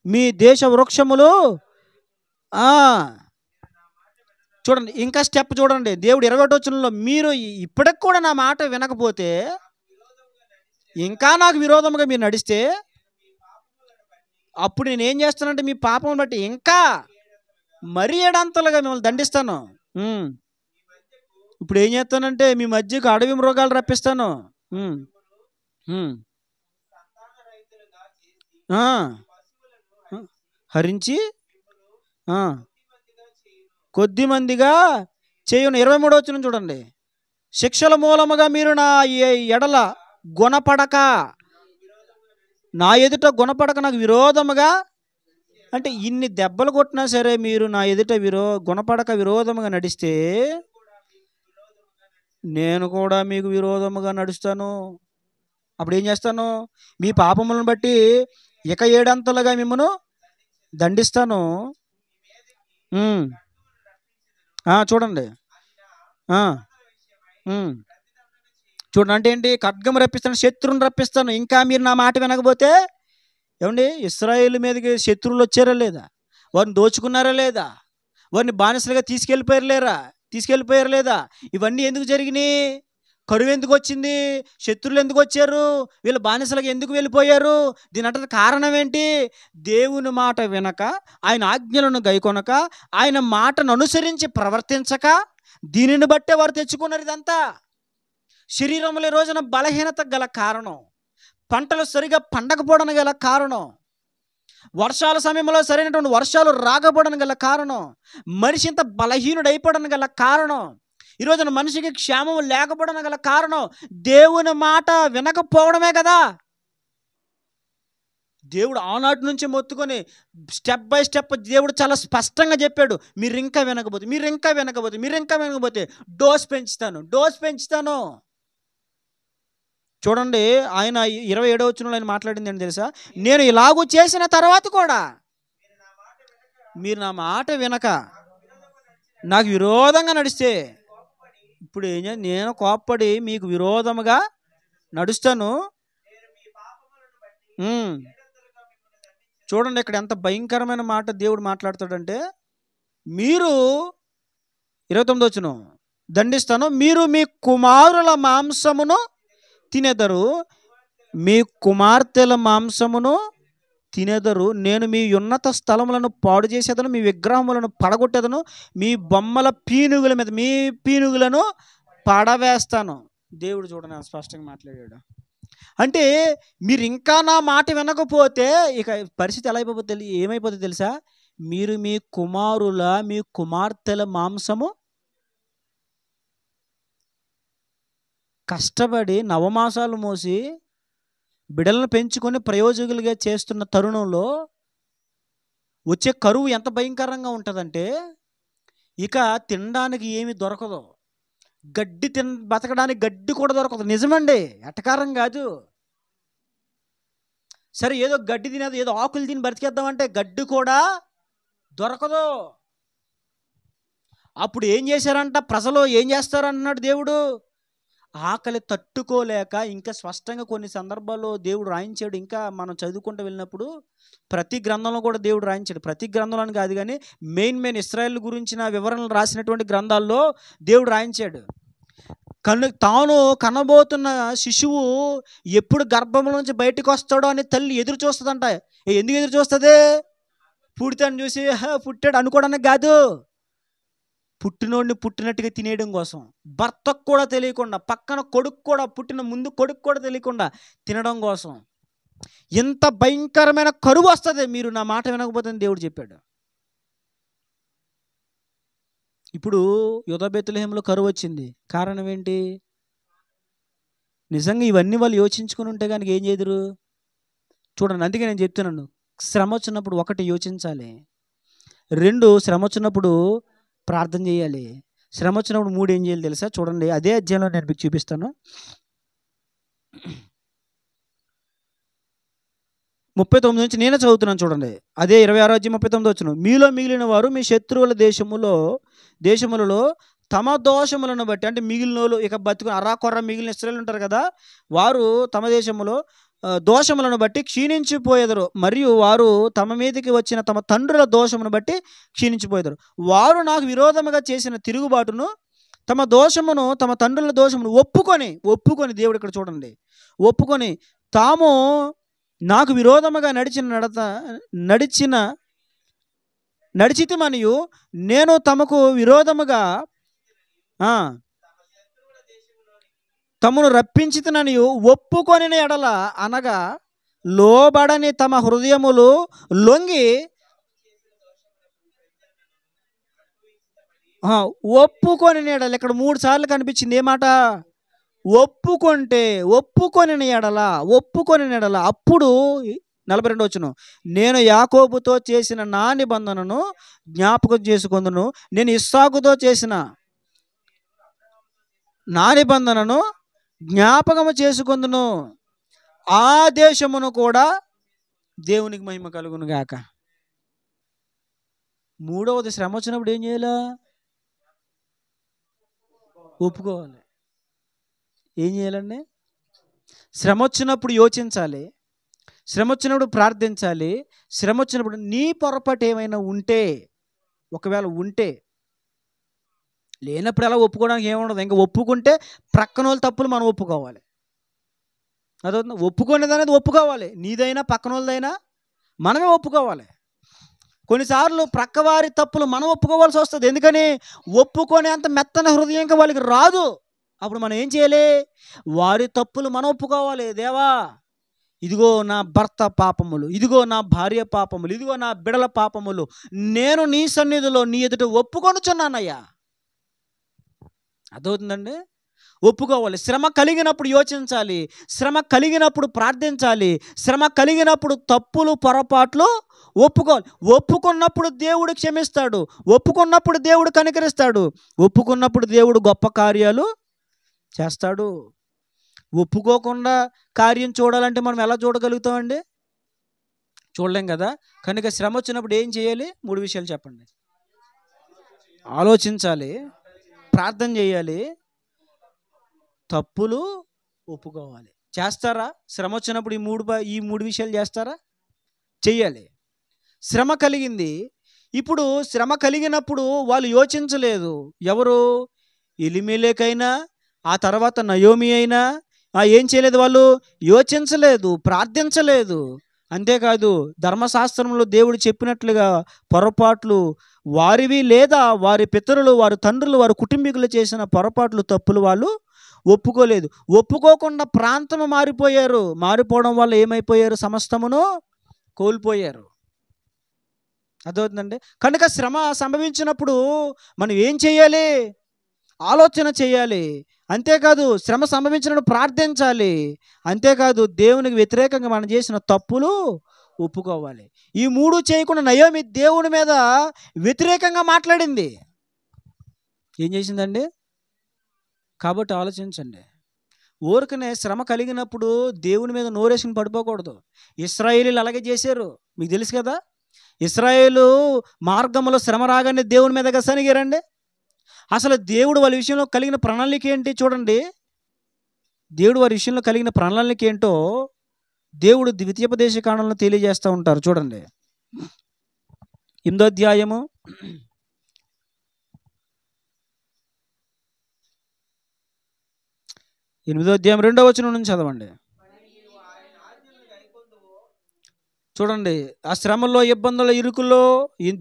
మీ దేశ వృక్షములు. చూడండి ఇంకా స్టెప్ చూడండి, దేవుడు 21 వచనంలో, మీరు ఇప్పటికి కూడా నా మాట వినకపోతే, ఇంకా నాకు విరోధముగా మీరు నడిస్తే, అప్పుడు నేనేం చేస్తానంటే మీ పాపం బట్టి ఇంకా మరి ఏడంతలుగా మిమ్మల్ని దండిస్తాను. ఇప్పుడు ఏం చేస్తానంటే మీ మధ్యకు అడవి మృగాలు రప్పిస్తాను, హరించి కొద్ది మందిగా చేయును. 23వ వచనం చూడండి. శిక్షల మూలముగా మీరు నా ఎడల గుణపడక, నా ఎదుట గుణపడక నాకు విరోధముగా, అంటే ఇన్ని దెబ్బలు కొట్టినా సరే మీరు నా ఎదుట గుణపడక విరోధముగా నడిస్తే నేను కూడా మీకు విరోధముగా నడుస్తాను. అప్పుడు ఏం చేస్తాను? మీ పాపములను బట్టి ఇక 7 అంతలుగా మిమ్మను దండిస్తాను. చూడండి. చూడండి అంటే ఏంటి? ఖడ్గం రప్పిస్తాను, శత్రువుని రప్పిస్తాను. ఇంకా మీరు నా మాట వినకపోతే, ఏమండి, ఇశ్రాయేలు మీదకి శత్రువులు వచ్చారా లేదా? వారిని దోచుకున్నారా లేదా? వారిని బానిసలుగా తీసుకెళ్ళిపోయారు లేదా? ఇవన్నీ ఎందుకు జరిగినాయి? కరువు ఎందుకు వచ్చింది? శత్రువులు ఎందుకు వచ్చారు? వీళ్ళు బానిసలుగా ఎందుకు వెళ్ళిపోయారు? దీని అంటే కారణం ఏంటి? దేవుని మాట వినక, ఆయన ఆజ్ఞలను గైకొనక, ఆయన మాటను అనుసరించి ప్రవర్తించక, దీనిని బట్టే వారు తెచ్చుకున్నారు ఇదంతా. శరీరంలో ఈ రోజున బలహీనత గల కారణం, పంటలు సరిగా పండకపోవడానికి గల కారణం, వర్షాల సమయంలో సరైనటువంటి వర్షాలు రాకపోవడానికి గల కారణం, మనిషి ఇంత బలహీనుడైపోవడానికి గల కారణం, ఈ రోజున మనిషికి క్షేమం లేకపోవడానికి గల కారణం దేవుని మాట వినకపోవడమే కదా. దేవుడు ఆనాటి నుంచి మొత్తుకొని స్టెప్ బై స్టెప్ దేవుడు చాలా స్పష్టంగా చెప్పాడు. మీరు ఇంకా వినకపోతే డోస్ పెంచుతాను. చూడండి, ఆయన 27వ వచనంలో ఆయన మాట్లాడింది ఏంటి తెలుసా? నేను ఇలాగూ చేసిన తర్వాత కూడా మీరు నా మాట వినక నాకు విరోధంగా నడిస్తే, ఇప్పుడు నేను కోప్పడి మీకు విరోధముగా నడుస్తాను. చూడండి ఇక్కడ ఎంత భయంకరమైన మాట దేవుడు మాట్లాడతాడంటే, మీరు 29వ వచనం, దండిస్తాను, మీరు మీ కుమారుల మాంసమును తినెదరు, మీ కుమార్తెల మాంసమును తినెదరు. నేను మీ ఉన్నత స్థలములను పాడు చేసేదను, మీ విగ్రహములను పడగొట్టేదను, మీ బొమ్మల పీనుగుల మీద మీ పీనుగులను పడవేస్తాను. దేవుడు చూడండి స్పష్టంగా మాట్లాడాడు. అంటే మీరు ఇంకా నా మాట వినకపోతే ఇక పరిస్థితి ఎలా ఏమైపోతుంది తెలుసా? మీరు మీ కుమార్తెల మాంసము కష్టపడి నవమాసాలు మోసి బిడ్డలను పెంచుకొని ప్రయోజకులుగా చేస్తున్న తరుణంలో వచ్చే కరువు ఎంత భయంకరంగా ఉంటుందంటే, ఇక తినడానికి ఏమి దొరకదు, బతకడానికి గడ్డి కూడా దొరకదు. నిజమండి, ఎటకారం కాదు. సరే ఏదో గడ్డి తినేది, ఏదో ఆకులు తిని బ్రతికేద్దామంటే గడ్డి కూడా దొరకదు. అప్పుడు ఏం చేశారంట? ప్రజలు ఏం చేస్తారంటున్నాడు దేవుడు? ఆకలి తట్టుకోలేక, ఇంకా స్పష్టంగా కొన్ని సందర్భాల్లో దేవుడు రాయించాడు. ఇంకా మనం చదువుకుంటూ వెళ్ళినప్పుడు ప్రతి గ్రంథంలో కూడా దేవుడు రాయించాడు. ప్రతి గ్రంథంలో కాదు కానీ మెయిన్ ఇశ్రాయేల్ గురించిన వివరణలు రాసినటువంటి గ్రంథాల్లో దేవుడు రాయించాడు. తాను కనబోతున్న శిశువు ఎప్పుడు గర్భంలో నుంచి బయటకు వస్తాడో అని తల్లి ఎదురు చూస్తుందంట. ఎందుకు ఎదురు చూస్తుంది? పుడితాను చూసి పుట్టాడు అనుకోవడానికి కాదు, పుట్టినోడిని పుట్టినట్టుగా తినేయడం కోసం. భర్తకు కూడా తెలియకుండా, పక్కన కొడుకు కూడా, పుట్టిన ముందు కొడుకు కూడా తెలియకుండా తినడం కోసం. ఎంత భయంకరమైన కరువు వస్తుంది మీరు నా మాట వినకపోతే దేవుడు చెప్పాడు. ఇప్పుడు యూదా బెత్లెహేములో కరువు వచ్చింది. కారణం ఏంటి? నిజంగా ఇవన్నీ వాళ్ళు యోచించుకుని ఉంటే కనుక ఏం చేదురు? చూడండి, అందుకే నేను చెప్తున్నాను, శ్రమ వచ్చినప్పుడు 1 యోచించాలి, 2 శ్రమ వచ్చినప్పుడు ప్రార్థన చేయాలి, శ్రమ వచ్చినప్పుడు 3 ఏం చేయాలి తెలుసా? చూడండి, అదే అధ్యాయంలో నేను మీకు చూపిస్తాను. 39 నుంచి నేనే చదువుతున్నాను చూడండి. అదే 26వ అధ్యాయం 39 వచనం. మీలో మిగిలిన వారు మీ శత్రువుల దేశములలో తమ దోషములను బట్టి, అంటే మిగిలినోళ్ళు ఇక బతుకు అరాకొర్ర మిగిలిన ఇశ్రాయేలు ఉంటారు కదా, వారు తమ దేశములో దోషములను బట్టి క్షీణించిపోయేదరు, మరియు వారు తమ మీదకి వచ్చిన తమ తండ్రుల దోషమును బట్టి క్షీణించిపోయేదరు. వారు నాకు విరోధముగా చేసిన తిరుగుబాటును, తమ దోషమును, తమ తండ్రుల దోషమును ఒప్పుకొని దేవుడు ఇక్కడ చూడండి, ఒప్పుకొని తాము నాకు విరోధముగా నడిచితి మరియు నేను తమకు విరోధముగా తమను రప్పించితనని ఒప్పుకొని ఎడల, అనగా లోబడని తమ హృదయములు లొంగి ఒప్పుకొని ఎడల. ఇక్కడ 3 సార్లు కనిపించింది ఏమాట? ఒప్పుకొని ఎడల అప్పుడు 42 వచనం, నేను యాకోబుతో చేసిన నా నిబంధనను జ్ఞాపకం చేసుకొందును, నేను ఇస్సాకుతో చేసిన నా నిబంధనను జ్ఞాపకము చేసుకొందును, ఆ దేశమును కూడా దేవునికి మహిమ కలుగును గాక. మూడవది శ్రమ వచ్చినప్పుడు ఏం చేయాలా? ఒప్పుకోవాలి. ఏం చేయాలండి? శ్రమ వచ్చినప్పుడు యోచించాలి, శ్రమ వచ్చినప్పుడు ప్రార్థించాలి, శ్రమ వచ్చినప్పుడు నీ పొరపాటు ఏమైనా ఉంటే, ఒకవేళ ఉంటే, లేనప్పుడు ఎలా ఒప్పుకోవడానికి ఏముండదు. ఇంకా ఒప్పుకుంటే ప్రక్కన వాళ్ళ తప్పులు మనం ఒప్పుకోవాలి. అదవుతుంది. ఒప్పుకునేది అనేది ఒప్పుకోవాలి, నీదైనా పక్కన వాళ్ళదైనా మనమే ఒప్పుకోవాలి. కొన్నిసార్లు ప్రక్కవారి తప్పులు మనం ఒప్పుకోవాల్సి వస్తుంది. ఎందుకని? ఒప్పుకొని అంత మెత్తన హృదయం ఇంకా వాళ్ళకి రాదు. అప్పుడు మనం ఏం చేయాలి? వారి తప్పులు మనం ఒప్పుకోవాలి. దేవా, ఇదిగో నా భర్త పాపములు, ఇదిగో నా భార్య పాపములు, ఇదిగో నా బిడల పాపములు, నేను నీ సన్నిధిలో నీ ఎదుట ఒప్పుకొనుచున్నానయ్యా. అదవుతుందండి. ఒప్పుకోవాలి. శ్రమ కలిగినప్పుడు యోచించాలి, శ్రమ కలిగినప్పుడు ప్రార్థించాలి, శ్రమ కలిగినప్పుడు తప్పులు పొరపాట్లు ఒప్పుకోవాలి. ఒప్పుకున్నప్పుడు దేవుడు క్షమిస్తాడు, ఒప్పుకున్నప్పుడు దేవుడు కనికరిస్తాడు, ఒప్పుకున్నప్పుడు దేవుడు గొప్ప కార్యాలు చేస్తాడు. ఒప్పుకోకుండా కార్యం చూడాలంటే మనం ఎలా చూడగలుగుతామండి? చూడలేం కదా. కనుక శ్రమ వచ్చినప్పుడు ఏం చేయాలి? 3 విషయాలు చెప్పండి. ఆలోచించాలి, ప్రార్థన చేయాలి, తప్పులు ఒప్పుకోవాలి. చేస్తారా? శ్రమ వచ్చినప్పుడు ఈ మూడు విషయాలు చేస్తారా? చెయ్యాలి. శ్రమ కలిగింది. ఇప్పుడు శ్రమ కలిగినప్పుడు వాళ్ళు యోచించలేదు. ఎవరు? ఎలీమెలెకైనా, ఆ తర్వాత నయోమి అయినా ఏం చేయలేదు? వాళ్ళు యోచించలేదు, ప్రార్థించలేదు. అంతేకాదు, ధర్మశాస్త్రంలో దేవుడు చెప్పినట్లుగా పొరపాట్లు వారివి లేదా వారి పితరులు, వారి తండ్రులు, వారి కుటుంబీకులు చేసిన పొరపాట్లు, తప్పులు వాళ్ళు ఒప్పుకోలేదు. ఒప్పుకోకుండా ప్రాంతం మారిపోయారు. మారిపోవడం వల్ల ఏమైపోయారు? సమస్తమును కోల్పోయారు. అదవుతుందండి. కనుక శ్రమ సంభవించినప్పుడు మనం ఏం చేయాలి? ఆలోచన చేయాలి. అంతేకాదు, శ్రమ సంభవించినప్పుడు ప్రార్థించాలి. అంతేకాదు, దేవునికి వ్యతిరేకంగా మనం చేసిన తప్పులు ఒప్పుకోవాలి. ఈ 3 చేయకుండా నయోమి దేవుని మీద వ్యతిరేకంగా మాట్లాడింది. ఏం చేసిందండి? కాబట్టి ఆలోచించండి. ఊరికనే శ్రమ కలిగినప్పుడు దేవుని మీద నోరేసుకుని పడిపోకూడదు. ఇశ్రాయేలీలు అలాగే చేశారు, మీకు తెలుసు కదా. ఇశ్రాయేలు మార్గంలో శ్రమ రాగానే దేవుని మీద సనిగారండి. అసలు దేవుడు వాళ్ళ విషయంలో కలిగిన ప్రణాళిక ఏంటి చూడండి. దేవుడు వారి విషయంలో కలిగిన ప్రణాళిక ఏంటో దేవుడు ద్వితీయోపదేశ కాండంలో తెలియజేస్తూ ఉంటారు. చూడండి, 8వ అధ్యాయము 2వ వచనం నుంచి చదవండి. చూడండి, ఆ శ్రమల్లో, ఇబ్బందుల్లో, ఇరుకుల్లో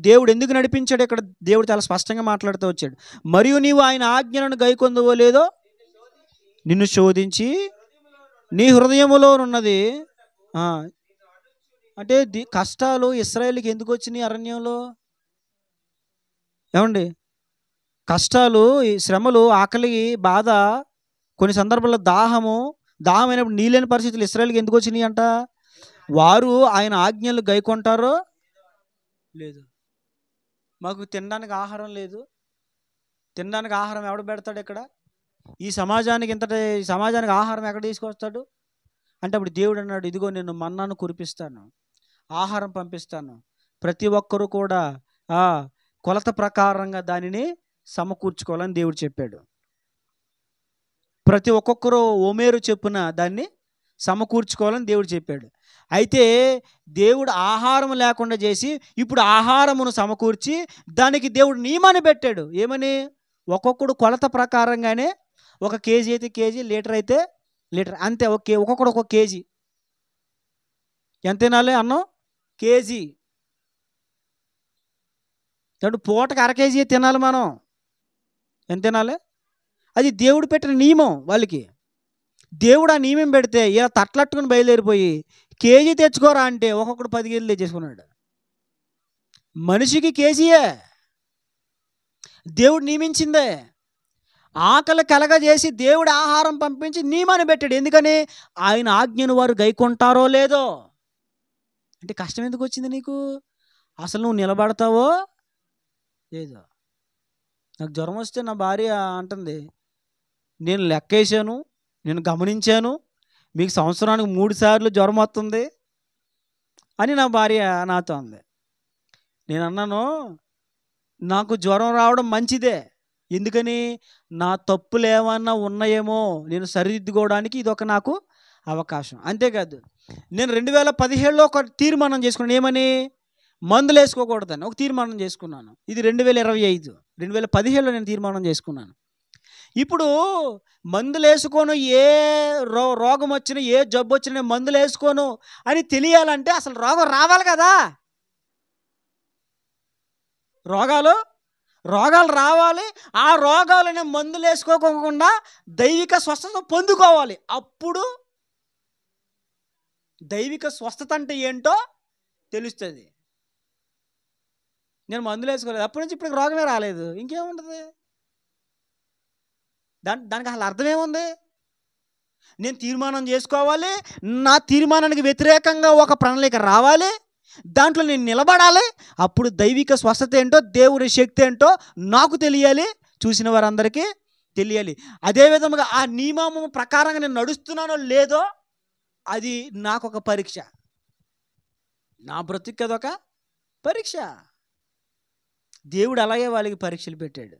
దేవుడు ఎందుకు నడిపించాడు? ఇక్కడ దేవుడు చాలా స్పష్టంగా మాట్లాడుతూ వచ్చాడు. మరియు నీవు ఆయన ఆజ్ఞలను గైకొందువో లేదో నిన్ను శోధించి నీ హృదయములో ఉన్నది. అంటే కష్టాలు ఇశ్రాయేలుకి ఎందుకు వచ్చినాయి? అరణ్యంలో ఏమండి, కష్టాలు, ఈ శ్రమలు, ఆకలి, బాధ, కొన్ని సందర్భాల్లో దాహమైనప్పుడు నీళ్ళని పరిస్థితులు ఇశ్రాయేలుకి ఎందుకు వచ్చినాయి అంట? వారు ఆయన ఆజ్ఞలు గైకొంటారో లేదు. మాకు తినడానికి ఆహారం లేదు. తినడానికి ఆహారం ఎవడు పెడతాడు? ఇక్కడ ఈ సమాజానికి ఆహారం ఎక్కడ తీసుకొస్తాడు అంటే, అప్పుడు దేవుడు అన్నాడు, ఇదిగో నేను మన్నాను కురిపిస్తాను, ఆహారం పంపిస్తాను, ప్రతి ఒక్కరూ కూడా కొలత ప్రకారంగా దానిని సమకూర్చుకోవాలని దేవుడు చెప్పాడు. ప్రతి ఒక్కొక్కరు ఓమేరు చెప్పున దాన్ని సమకూర్చుకోవాలని దేవుడు చెప్పాడు. అయితే దేవుడు ఆహారం లేకుండా చేసి ఇప్పుడు ఆహారమును సమకూర్చి దానికి దేవుడు నియమాన్ని పెట్టాడు. ఏమని? ఒక్కొక్కడు కొలత ప్రకారంగానే, 1 కేజీ అయితే కేజీ, లీటర్ అయితే లీటర్, అంతే. ఒక్కొక్కడు 1 కేజీ. ఎంత తినాలి అన్నం? కేజీ. కాబట్టి పూటకి 1/2 కేజీ తినాలి మనం. ఎంత తినాలి? అది దేవుడు పెట్టిన నియమం వాళ్ళకి. దేవుడు ఆ నియమం పెడితే ఇలా తట్లట్టుకుని బయలుదేరిపోయి కేజీ తెచ్చుకోరా అంటే ఒక్కొక్కడు 10 కేజీలు తెచ్చేసుకున్నాడు. మనిషికి కేజీయే. దేవుడు నియమించిందే. ఆకలి కలగజేసి దేవుడు ఆహారం పంపించి నియమాన్ని పెట్టాడు. ఎందుకని? ఆయన ఆజ్ఞను వారు గైకొంటారో లేదో. అంటే కష్టం ఎందుకు వచ్చింది నీకు? అసలు నువ్వు నిలబడతావో లేదో. నాకు జ్వరం వస్తే నా భార్య అంటుంది, నేను లెక్కేసాను, నేను గమనించాను, మీకు సంవత్సరానికి 3 సార్లు జ్వరం వస్తుంది అని నా భార్య నాతో అంది. నేను అన్నాను, నాకు జ్వరం రావడం మంచిదే. ఎందుకని? నా తప్పులు ఏమన్నా ఉన్నాయేమో నేను సరిదిద్దుకోవడానికి ఇదొక నాకు అవకాశం. అంతేకాదు, నేను 2017లో ఒక తీర్మానం చేసుకున్నాను. ఏమని? మందులు వేసుకోకూడదని ఒక తీర్మానం చేసుకున్నాను. ఇది 2025. 2017లో నేను తీర్మానం చేసుకున్నాను. ఇప్పుడు మందులు వేసుకోను, ఏ రోగం వచ్చినా, ఏ జబ్బు వచ్చినా మందులు వేసుకోను అని తెలియాలంటే అసలు రోగం రావాలి కదా. రోగాలు రావాలి. ఆ రోగాలనే మందులు వేసుకోకుండా దైవిక స్వస్థత పొందుకోవాలి. అప్పుడు దైవిక స్వస్థత అంటే ఏంటో తెలుస్తుంది. నేను మందులు వేసుకోలేదు, అప్పటి నుంచి ఇప్పుడు రోగమే రాలేదు. ఇంకేముంటుంది దానికి అసలు అర్థమేముంది? నేను తీర్మానం చేసుకోవాలి, నా తీర్మానానికి వ్యతిరేకంగా ఒక ప్రణాళిక రావాలి, దాంట్లో నేను నిలబడాలి. అప్పుడు దైవిక స్వస్థత ఏంటో, దేవుని శక్తి ఏంటో నాకు తెలియాలి, చూసిన వారందరికీ తెలియాలి. అదేవిధంగా ఆ నియమము ప్రకారంగా నేను నడుస్తున్నానో లేదో అది నాకు ఒక పరీక్ష. నా బ్రతుకు అదొక పరీక్ష. దేవుడు అలాగే వాళ్ళకి పరీక్షలు పెట్టాడు.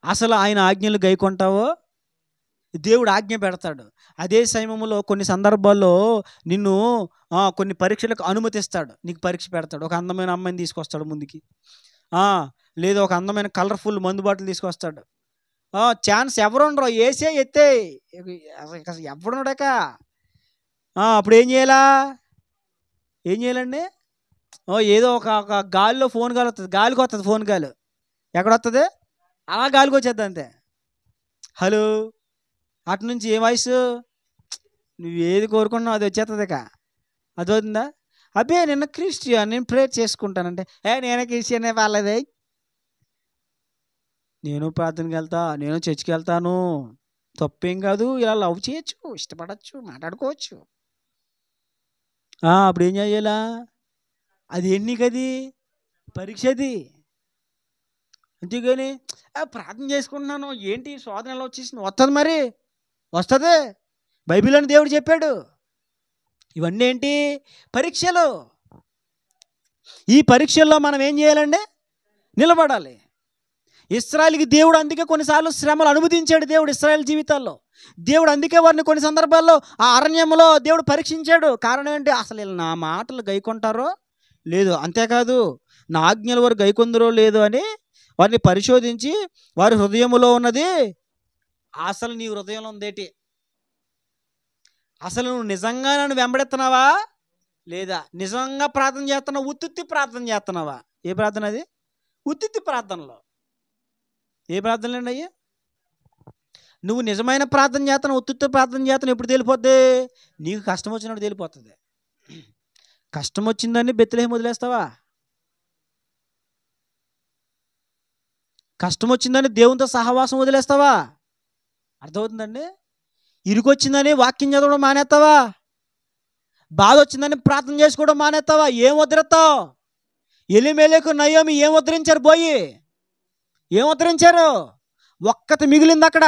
అసలు ఆయన ఆజ్ఞలు గైకొంటావో? దేవుడు ఆజ్ఞ పెడతాడు. అదే సమయంలో కొన్ని సందర్భాల్లో నిన్ను కొన్ని పరీక్షలకు అనుమతిస్తాడు. నీకు పరీక్ష పెడతాడు. ఒక అందమైన అమ్మాయిని తీసుకొస్తాడు ముందుకి, లేదా ఒక అందమైన కలర్ఫుల్ మందు బాటలు తీసుకొస్తాడు. ఛాన్స్ ఎవరుండరు, వేసే ఎత్తే ఎవడుండక అప్పుడు ఏం చేయాలండి? ఏదో ఒక గాలిలో ఫోన్ గాలి వస్తుంది, గాలికి వస్తుంది ఫోన్ గాలి. ఎక్కడొస్తుంది? అలా గాలికి వచ్చేద్ది అంతే. హలో, అటు నుంచి ఏ వాయిస్? నువ్వు ఏది కోరుకున్నావు అది వచ్చేస్తుంది. అది అవుతుందా? అబ్బే నిన్న క్రిస్టియన్, నేను ప్రేయర్ చేసుకుంటానంటే, నేను క్రిస్టియనే వాళ్ళదే, నేను ప్రార్థనకి వెళ్తా, నేను చర్చికి వెళ్తాను, తప్పేం కాదు, ఇలా లవ్ చేయొచ్చు, ఇష్టపడచ్చు, మాట్లాడుకోవచ్చు. అప్పుడు ఏం చేయాలా? అది ఎన్నికది పరీక్షది. అంతేగాని ప్రార్థన చేసుకుంటున్నాను ఏంటి శోధన ఎలా వచ్చేసింది? వస్తుంది, మరి వస్తుంది. బైబిల్ అని దేవుడు చెప్పాడు. ఇవన్నీ ఏంటి? పరీక్షలు. ఈ పరీక్షల్లో మనం ఏం చేయాలండి? నిలబడాలి. ఇశ్రాయేలుకి దేవుడు అందుకే కొన్నిసార్లు శ్రమలు అనుమతించాడు. దేవుడు ఇశ్రాయేలు జీవితాల్లో దేవుడు అందుకే వారిని కొన్ని సందర్భాల్లో ఆ అరణ్యంలో దేవుడు పరీక్షించాడు. కారణం ఏంటి? అసలు వీళ్ళు నా మాటలు గైకొంటారో లేదు, అంతేకాదు నా ఆజ్ఞలు వారు గైకొందరో లేదు అని వారిని పరిశోధించి వారి హృదయంలో ఉన్నది, అసలు నీ హృదయంలో ఉందేటి, అసలు నువ్వు నిజంగా నన్ను వెంబడెత్తున్నావా లేదా, నిజంగా ప్రార్థన చేస్తున్నావా, ఉత్తుత్తి ప్రార్థన చేస్తున్నావా? ఏ ప్రార్థన అది? ఉత్తుత్తి ప్రార్థనలో. ఏ ప్రార్థనలు అండి అయ్యా? నువ్వు నిజమైన ప్రార్థన చేస్తున్నావు, ఉత్తుత్తి ప్రార్థన చేస్తున్నావు, ఎప్పుడు తేలిపోద్ది? నీకు కష్టం వచ్చినప్పుడు తేలిపోతుంది. కష్టం వచ్చిందని బెత్లెహేము వదిలేస్తావా? కష్టం వచ్చిందని దేవునితో సహవాసం వదిలేస్తావా? అర్థమవుతుందండి? ఇరుకొచ్చిందని వాక్యం చదవడం మానేస్తావా? బాధ వచ్చిందని ప్రార్థన చేసుకోవడం మానేస్తావా? ఏం వదిలేస్తావు? ఎలీమెలెకు నయోమి ఏం ఉద్ధరించారు? పోయి ఏం ఉద్ధరించారు? ఒక్కటి మిగిలింది, అక్కడ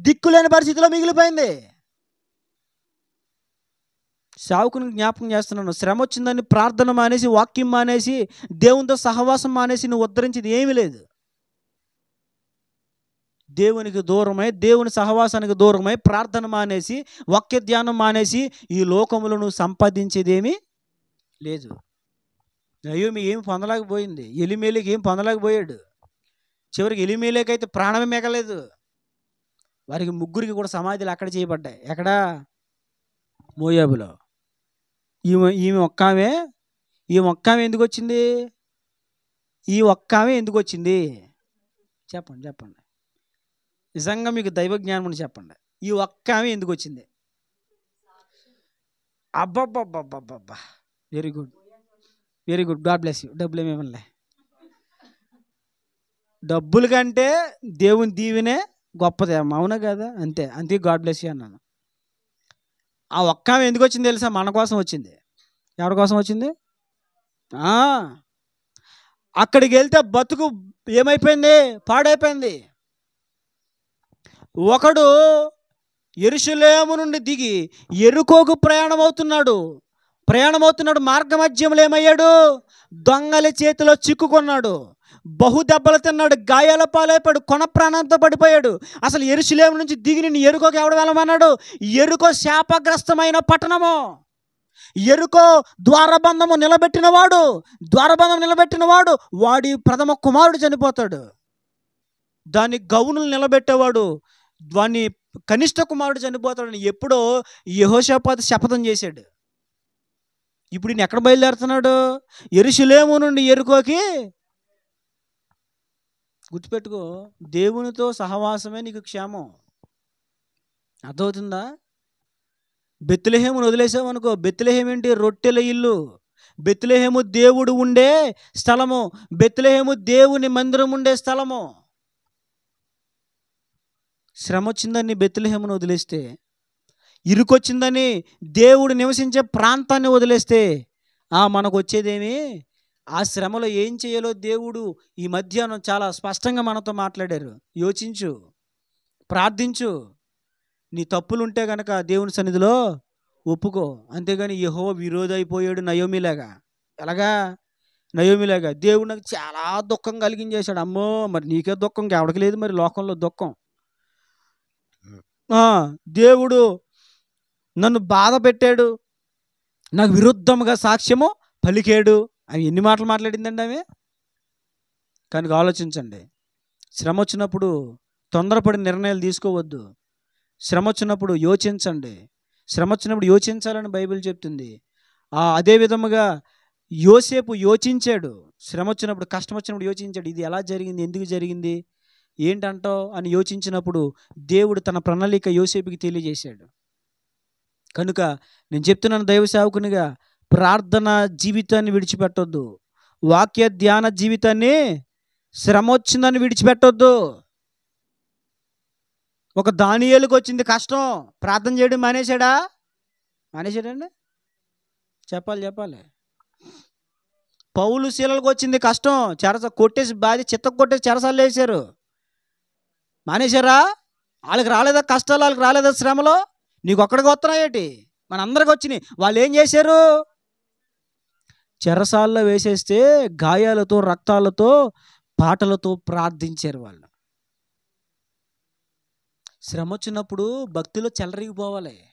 దిక్కులేని పరిస్థితిలో మిగిలిపోయింది. సావుకుని జ్ఞాపకం చేస్తున్నాను, శ్రమ వచ్చిందని ప్రార్థన మానేసి, వాక్యం మానేసి, దేవునితో సహవాసం మానేసి నువ్వు ఉద్ధరించేది ఏమీ లేదు. దేవునికి దూరమై, దేవుని సహవాసానికి దూరమై, ప్రార్థన మానేసి, వాక్య ధ్యానం మానేసి ఈ లోకములో నువ్వు సంపాదించేదేమీ లేదు. నయోమి ఏమి పొందలేకపోయింది, ఎలీమెలెకు ఏం పొందలేకపోయాడు. చివరికి ఎలీమెలెకు ప్రాణమే మిగలేదు. వారికి ముగ్గురికి కూడా సమాధులు అక్కడ చేయబడ్డాయి. ఎక్కడ? మోయాబులో. ఈమె ఒక్కామె ఎందుకు వచ్చింది? ఈ ఒక్కామె ఎందుకు వచ్చింది? చెప్పండి. నిజంగా మీకు దైవ జ్ఞానం అని చెప్పండి. ఈ ఒక్కామె ఎందుకు వచ్చింది? అబ్బబ్బబ్బబ్బబ్బా, very good, God bless you. డబ్బులు ఏమేమలే. డబ్బుల కంటే దేవుని దీవెనే గొప్పదే అమ్మ, అవునా కదా? అంతే అంతే. గాడ్ బ్లెస్ యూ అన్నాను. ఆ ఒక్క ఆమె ఎందుకు వచ్చింది తెలుసా? మన కోసం వచ్చింది. ఎవరి కోసం వచ్చింది? ఆ, అక్కడికి వెళ్తే బతుకు ఏమైపోయింది? పాడైపోయింది. ఒకడు యెరూషలేము నుండి దిగి యెరికోకు ప్రయాణమవుతున్నాడు. మార్గ మధ్యంలో ఏమయ్యాడు? దొంగల చేతిలో చిక్కుకున్నాడు. బహు దెబ్బలు తిన్నాడు, గాయాల పాలైపోయాడు, కొన ప్రాణంతో పడిపోయాడు. అసలు యెరూషలేము నుంచి దిగి నిన్ను యెరికోకి ఎవడు వెళ్ళమన్నాడు? యెరికో శాపగ్రస్తమైన పట్టణము. యెరికో ద్వారబంధం నిలబెట్టినవాడు వాడి ప్రథమ కుమారుడు చనిపోతాడు. దాని గౌనులు నిలబెట్టేవాడు వాని కనిష్ట కుమారుడు చనిపోతాడని ఎప్పుడో యెహోషాపాతు శపథం చేశాడు. ఇప్పుడు ఈయన ఎక్కడ బయలుదేరుతున్నాడు? యెరూషలేము నుండి యెరికోకి. గుర్తుపెట్టుకో, దేవునితో సహవాసమే నీకు క్షేమం. అర్థమవుతుందా? బెత్లెహేమును వదిలేసామనుకో, బెత్లెహేము ఏంటి? రొట్టెల ఇల్లు. బెత్లెహేము దేవుడు ఉండే స్థలము. బెత్లెహేము దేవుని మందిరం ఉండే స్థలము. శ్రమ వచ్చిందని బెత్లెహేమును వదిలేస్తే, ఇరుకొచ్చిందని దేవుడు నివసించే ప్రాంతాన్ని వదిలేస్తే మనకు వచ్చేదేమి? ఆ శ్రమలో ఏం చేయాలో దేవుడు ఈ మధ్యాహ్నం చాలా స్పష్టంగా మనతో మాట్లాడారు. యోచించు, ప్రార్థించు. నీ తప్పులుంటే గనక దేవుని సన్నిధిలో ఒప్పుకో. అంతేగాని యెహోవా విరోధి అయిపోయాడు నయోమిలాగా. ఎలాగా? నయోమిలాగా దేవుడు నాకు చాలా దుఃఖం కలిగించేశాడు. అమ్మో, మరి నీకే దుఃఖం, ఎవరికి లేదు మరి లోకంలో దుఃఖం. దేవుడు నన్ను బాధ పెట్టాడు, నాకు విరుద్ధముగా సాక్ష్యము పలికాడు అని ఎన్ని మాటలు మాట్లాడిందండి ఆమె. కనుక ఆలోచించండి. శ్రమ వచ్చినప్పుడు తొందరపడి నిర్ణయాలు తీసుకోవద్దు. శ్రమ వచ్చినప్పుడు యోచించండి. శ్రమ వచ్చినప్పుడు యోచించాలని బైబిల్ చెప్తుంది. అదే విధముగా యోసేపు యోచించాడు. శ్రమ వచ్చినప్పుడు, కష్టం వచ్చినప్పుడు యోచించాడు. ఇది ఎలా జరిగింది, ఎందుకు జరిగింది, ఏంటంటావు అని యోచించినప్పుడు దేవుడు తన ప్రణాళిక యోసేపుకి తెలియజేశాడు. కనుక నేను చెప్తున్నాను దైవ సేవకునిగా, ప్రార్థన జీవితాన్ని విడిచిపెట్టొద్దు. వాక్య ధ్యాన జీవితాన్ని శ్రమ వచ్చిందని విడిచిపెట్టొద్దు. ఒక దానియేలుకు వచ్చింది కష్టం, ప్రార్థన చేయడం మానేశాడండి? చెప్పాలి. పౌలు శీలలకు వచ్చింది కష్టం, కొట్టేసి చిత్త కొట్టేసి చెరసాల్లో వేశారు. మానేశారా? వాళ్ళకి రాలేదా కష్టాలు? వాళ్ళకి రాలేదా శ్రమలో? నీకు ఒక్కడికి వస్తున్నాయేటి? మనందరికి వచ్చినాయి. వాళ్ళు ఏం చేశారు? చెరసాల్లో వేసేస్తే గాయాలతో, రక్తాలతో, పాటలతో ప్రార్థించారు వాళ్ళు. శ్రమ వచ్చినప్పుడు భక్తిలో చెలరేగిపోవాలి.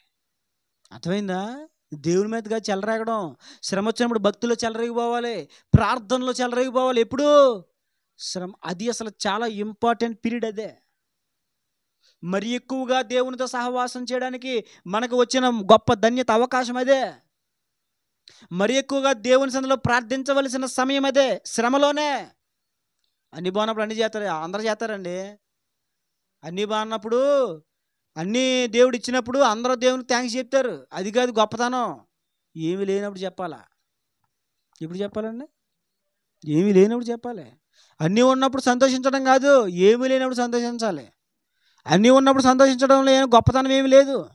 అర్థమైందా? దేవుని మీదగా చెలరేగడం. శ్రమ వచ్చినప్పుడు భక్తిలో చెలరేగిపోవాలి, ప్రార్థనలో చెలరేగిపోవాలి. ఎప్పుడు? శ్రమ. అది అసలు చాలా ఇంపార్టెంట్ పీరియడ్. అదే మరి ఎక్కువగా దేవునితో సహవాసం చేయడానికి మనకు వచ్చిన గొప్ప ధన్యత, అవకాశం అదే. మరి ఎక్కువగా దేవుని సన్నిధిలో ప్రార్థించవలసిన సమయం అదే, శ్రమలోనే. అన్ని బాగున్నప్పుడు అన్ని చేస్తారు, అందరూ చేస్తారండి. అన్నీ బాగున్నప్పుడు, అన్నీ దేవుడు ఇచ్చినప్పుడు అందరూ దేవునికి థ్యాంక్స్ చెప్తారు. అది కాదు గొప్పతనం. ఏమీ లేనప్పుడు చెప్పాలా? ఎప్పుడు చెప్పాలండి? ఏమీ లేనప్పుడు చెప్పాలి. అన్నీ ఉన్నప్పుడు సంతోషించడం కాదు, ఏమీ లేనప్పుడు సంతోషించాలి. అన్నీ ఉన్నప్పుడు సంతోషించడంలో ఏం గొప్పతనం ఏమీ లేదు.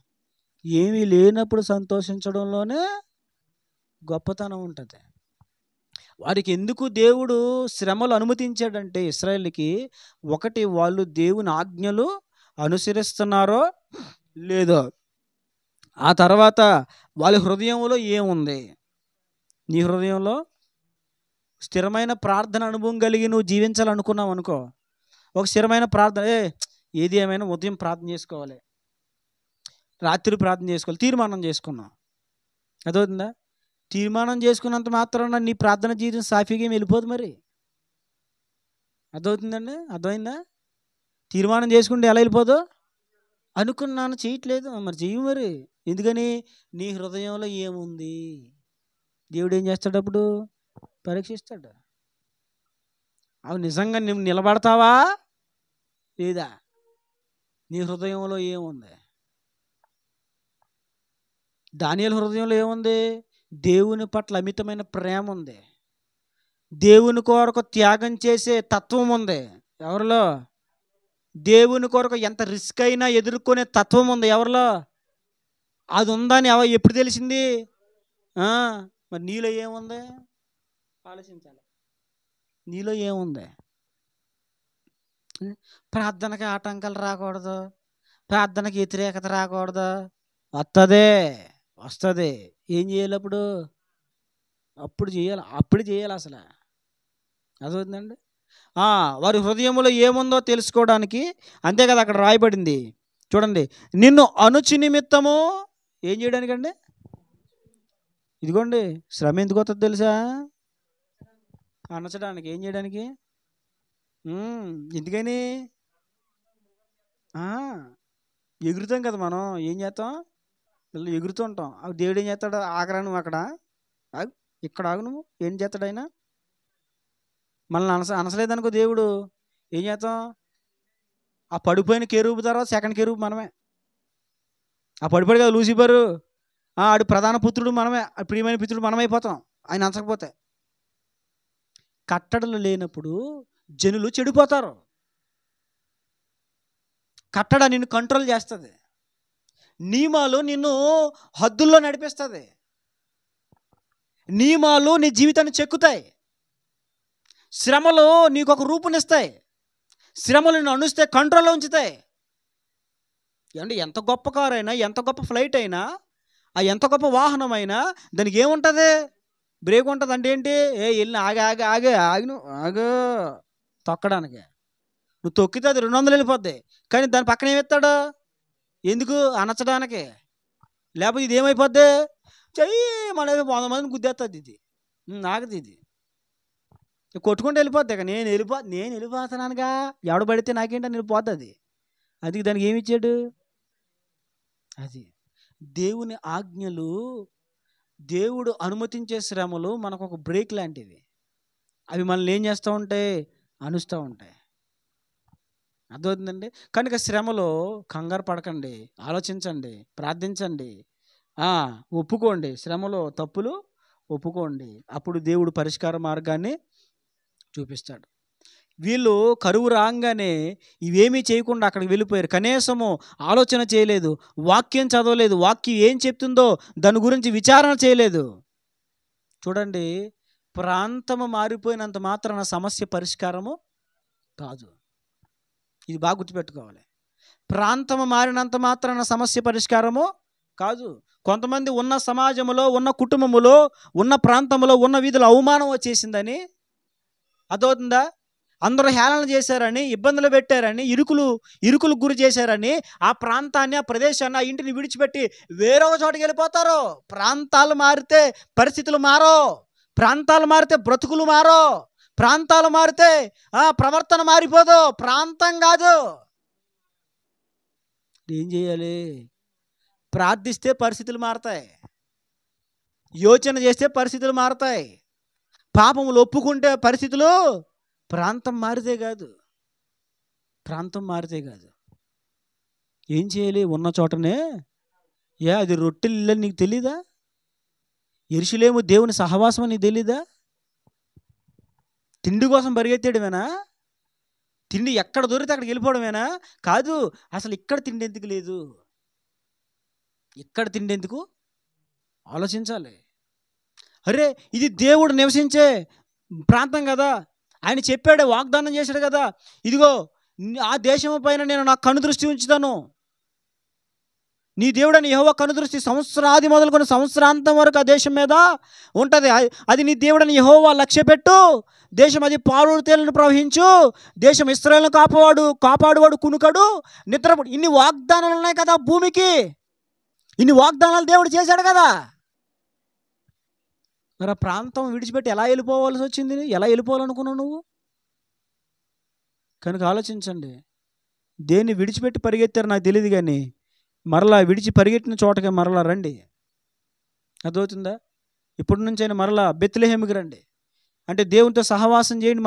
ఏమీ లేనప్పుడు సంతోషించడంలోనే గొప్పతనం ఉంటుంది. వారికి ఎందుకు దేవుడు శ్రమలు అనుమతించాడంటే, ఇశ్రాయేలుకి ఒకటి, వాళ్ళు దేవుని ఆజ్ఞలు అనుసరిస్తున్నారో లేదో, ఆ తర్వాత వాళ్ళ హృదయంలో ఏముంది. నీ హృదయంలో స్థిరమైన ప్రార్థన అనుభవం కలిగి నువ్వు జీవించాలనుకున్నావు అనుకో, ఒక స్థిరమైన ప్రార్థన, ఏది ఏమైనా ఉదయం ప్రార్థన చేసుకోవాలి, రాత్రి ప్రార్థన చేసుకోవాలి, తీర్మానం చేసుకున్నావు. అదవుతుందా? తీర్మానం చేసుకున్నంత మాత్రాన నీ ప్రార్థన జీవితం సాఫీగా వెళ్ళిపోదు. మరి అర్థమవుతుందండి? అర్థమైందా? తీర్మానం చేసుకుంటే ఎలా వెళ్ళిపోదు? అనుకున్నాను, చేయట్లేదు, మరి చెయ్యి. మరి ఎందుకని? నీ హృదయంలో ఏముంది? దేవుడు ఏం చేస్తాడు? అప్పుడు పరీక్షిస్తాడు. అవి నిజంగా నువ్వు నిలబడతావా లేదా? నీ హృదయంలో ఏముంది? దానియేలు హృదయంలో ఏముంది? దేవుని పట్ల అమితమైన ప్రేమ ఉంది, దేవుని కొరకు త్యాగం చేసే తత్వం ఉంది, ఎవరిలో? దేవుని కొరకు ఎంత రిస్క్ అయినా ఎదుర్కొనే తత్వం ఉంది ఎవరిలో? అది ఉందని ఎప్పుడు తెలిసింది? ఆ, మరి నీలో ఏముంది? ఆలోచించాలి. నీలో ఏముంది? ప్రార్థనకి ఆటంకాలు రాకూడదు, ప్రార్థనకి వ్యతిరేకత రాకూడదు. వస్తుంది. ఏం చేయాలి అప్పుడు? అప్పుడు చేయాలి అసలు. అదవుతుందండి. వారి హృదయంలో ఏముందో తెలుసుకోవడానికి. అంతే కదా అక్కడ రాయబడింది చూడండి. నిన్ను అణుచు నిమిత్తము ఏం చేయడానికండి? ఇదిగోండి, శ్రమ ఎందుకు వస్తుంది తెలుసా? అణచడానికి. ఏం చేయడానికి? ఎందుకని? ఎగురుతాం కదా మనం. ఏం చేస్తాం? ఎగురుతుంటాం. దేవుడు ఏం చేస్తాడు? ఆగరా నువ్వు అక్కడ, ఆగు, ఇక్కడ ఆగు. నువ్వు ఏం చేస్తాడు ఆయన? మనల్ని అనసలేదనుకో దేవుడు, ఏం చేస్తాం? ఆ పడిపోయిన కెరూబు తర్వాత సెకండ్ కెరూబు మనమే. ఆ పడిపోయాడు కదా లూసిఫరు, ఆడు ప్రధాన పుత్రుడు మనమే, ప్రియమైన పుత్రుడు మనమైపోతాం ఆయన అంచకపోతే. కట్టడలు లేనప్పుడు జనులు చెడిపోతారు. కట్టడ నిన్ను కంట్రోల్ చేస్తుంది. నియమాలు నిన్ను హద్దుల్లో నడిపిస్తుంది. నియమాలు నీ జీవితాన్ని చెక్కుతాయి. శ్రమలు నీకు ఒక రూపునిస్తాయి. శ్రమలు నిన్ను అణుస్తే కంట్రోల్లో ఉంచుతాయి. అంటే ఎంత గొప్ప కారు అయినా, ఎంత గొప్ప ఫ్లైట్ అయినా, ఎంత గొప్ప వాహనం అయినా దానికి ఏముంటుంది? బ్రేక్ ఉంటుంది. అంటే ఏంటి? వెళ్ళి ఆగు తొక్కడానికి. నువ్వు తొక్కితే అది 200 వెళ్ళిపోద్ది. కానీ దాని పక్కన ఏమిస్తాడు? ఎందుకు? అనచడానికి. లేకపోతే ఇది ఏమైపోద్ది? చెయ్యి మన 100 మందిని గుద్దేస్తుంది. ఇది ఆగదు. ఇది కొట్టుకుంటూ వెళ్ళిపోద్ది. ఇక నేను వెళ్ళిపోతున్నానుగా, ఎవడ పడితే నాకేంటని వెళ్ళిపోతుంది. అది దానికి ఏమి ఇచ్చాడు? అది దేవుని ఆజ్ఞలు. దేవుడు అనుమతించే శ్రమలు మనకు ఒక బ్రేక్ లాంటివి. అవి మనల్ని ఏం చేస్తూ ఉంటాయి? అనుస్తూ ఉంటాయి. అర్థమవుతుందండి. కనుక శ్రమలో కంగారు పడకండి, ఆలోచించండి, ప్రార్థించండి, ఒప్పుకోండి. శ్రమలో తప్పులు ఒప్పుకోండి. అప్పుడు దేవుడు పరిష్కార మార్గాన్ని చూపిస్తాడు. వీళ్ళు కరువు రాగానే ఇవేమీ చేయకుండా అక్కడికి వెళ్ళిపోయారు. కనీసము ఆలోచన చేయలేదు, వాక్యం చదవలేదు, వాక్యం ఏం చెప్తుందో దాని గురించి విచారణ చేయలేదు. చూడండి, ప్రాంతము మారిపోయినంత మాత్రాన సమస్య పరిష్కారము కాదు. ఇది బాగా గుర్తుపెట్టుకోవాలి. ప్రాంతము మారినంత మాత్రాన సమస్య పరిష్కారము కాదు. కొంతమంది ఉన్న సమాజంలో, ఉన్న కుటుంబములో, ఉన్న ప్రాంతంలో, ఉన్న వీధిలో అవమానం వచ్చేసిందని, అదవుతుందా? అందరూ హేళన చేశారని, ఇబ్బందులు పెట్టారని, ఇరుకులు గురి చేశారని ఆ ప్రాంతాన్ని, ఆ ప్రదేశాన్ని, ఆ ఇంటిని విడిచిపెట్టి వేరొక చోటుకి వెళ్ళిపోతారు. ప్రాంతాలు మారితే పరిస్థితులు మారో, ప్రాంతాలు మారితే బ్రతుకులు మారో, ప్రాంతాలు మారితే ప్రవర్తన మారిపోదు. ప్రాంతం కాదు. ఏం చేయాలి? ప్రార్థిస్తే పరిస్థితులు మారతాయి, యోచన చేస్తే పరిస్థితులు మారతాయి, పాపములు ఒప్పుకుంటే పరిస్థితులు. ప్రాంతం మారితే కాదు. ఏం చేయాలి? ఉన్న చోటనే. అది రొట్టెలు ఇల్లని నీకు తెలీదా? యెరూషలేము దేవుని సహవాసం అని నీకు తెలీదా? తిండి కోసం పరిగెత్తేయడమేనా? తిండి ఎక్కడ దొరికితే అక్కడికి వెళ్ళిపోవడమేనా? కాదు. అసలు ఇక్కడ తిండి ఎందుకు లేదు? ఇక్కడ తిండి ఎందుకు? ఆలోచించాలి. అరే, ఇది దేవుడు నివసించే ప్రాంతం కదా, ఆయన చెప్పాడు, వాగ్దానం చేశాడు కదా, ఇదిగో ఆ దేశం పైన నేను నా కనుదృష్టి ఉంచుతాను. నీ దేవుడని యెహోవా కనుదృష్టి సంవత్సరాది మొదలుకొని సంవత్సరాంతం వరకు ఆ దేశం మీద ఉంటుంది. అది నీ దేవుడని యెహోవా లక్ష్యపెట్టు. దేశం అది పాలు తేనెలు ప్రవహించు. దేశం ఇశ్రాయేలును కాపాడువాడు కునుకడు, నిద్రపోడు. ఇన్ని వాగ్దానాలు ఉన్నాయి కదా భూమికి. ఇన్ని వాగ్దానాలు దేవుడు చేశాడు కదా. మరి ఆ ప్రాంతం విడిచిపెట్టి ఎలా వెళ్ళిపోవాల్సి వచ్చింది? ఎలా వెళ్ళిపోవాలనుకున్నావు నువ్వు? కనుక ఆలోచించండి. దేన్ని విడిచిపెట్టి పరిగెత్తారు నాకు తెలియదు, కానీ మరలా విడిచి పరిగెట్టిన చోటకి మరలా రండి. అర్థమవుతుందా? ఇప్పటి నుంచైనా మరలా బెత్లెహేముకి రండి. అంటే దేవునితో సహవాసం చేయండి.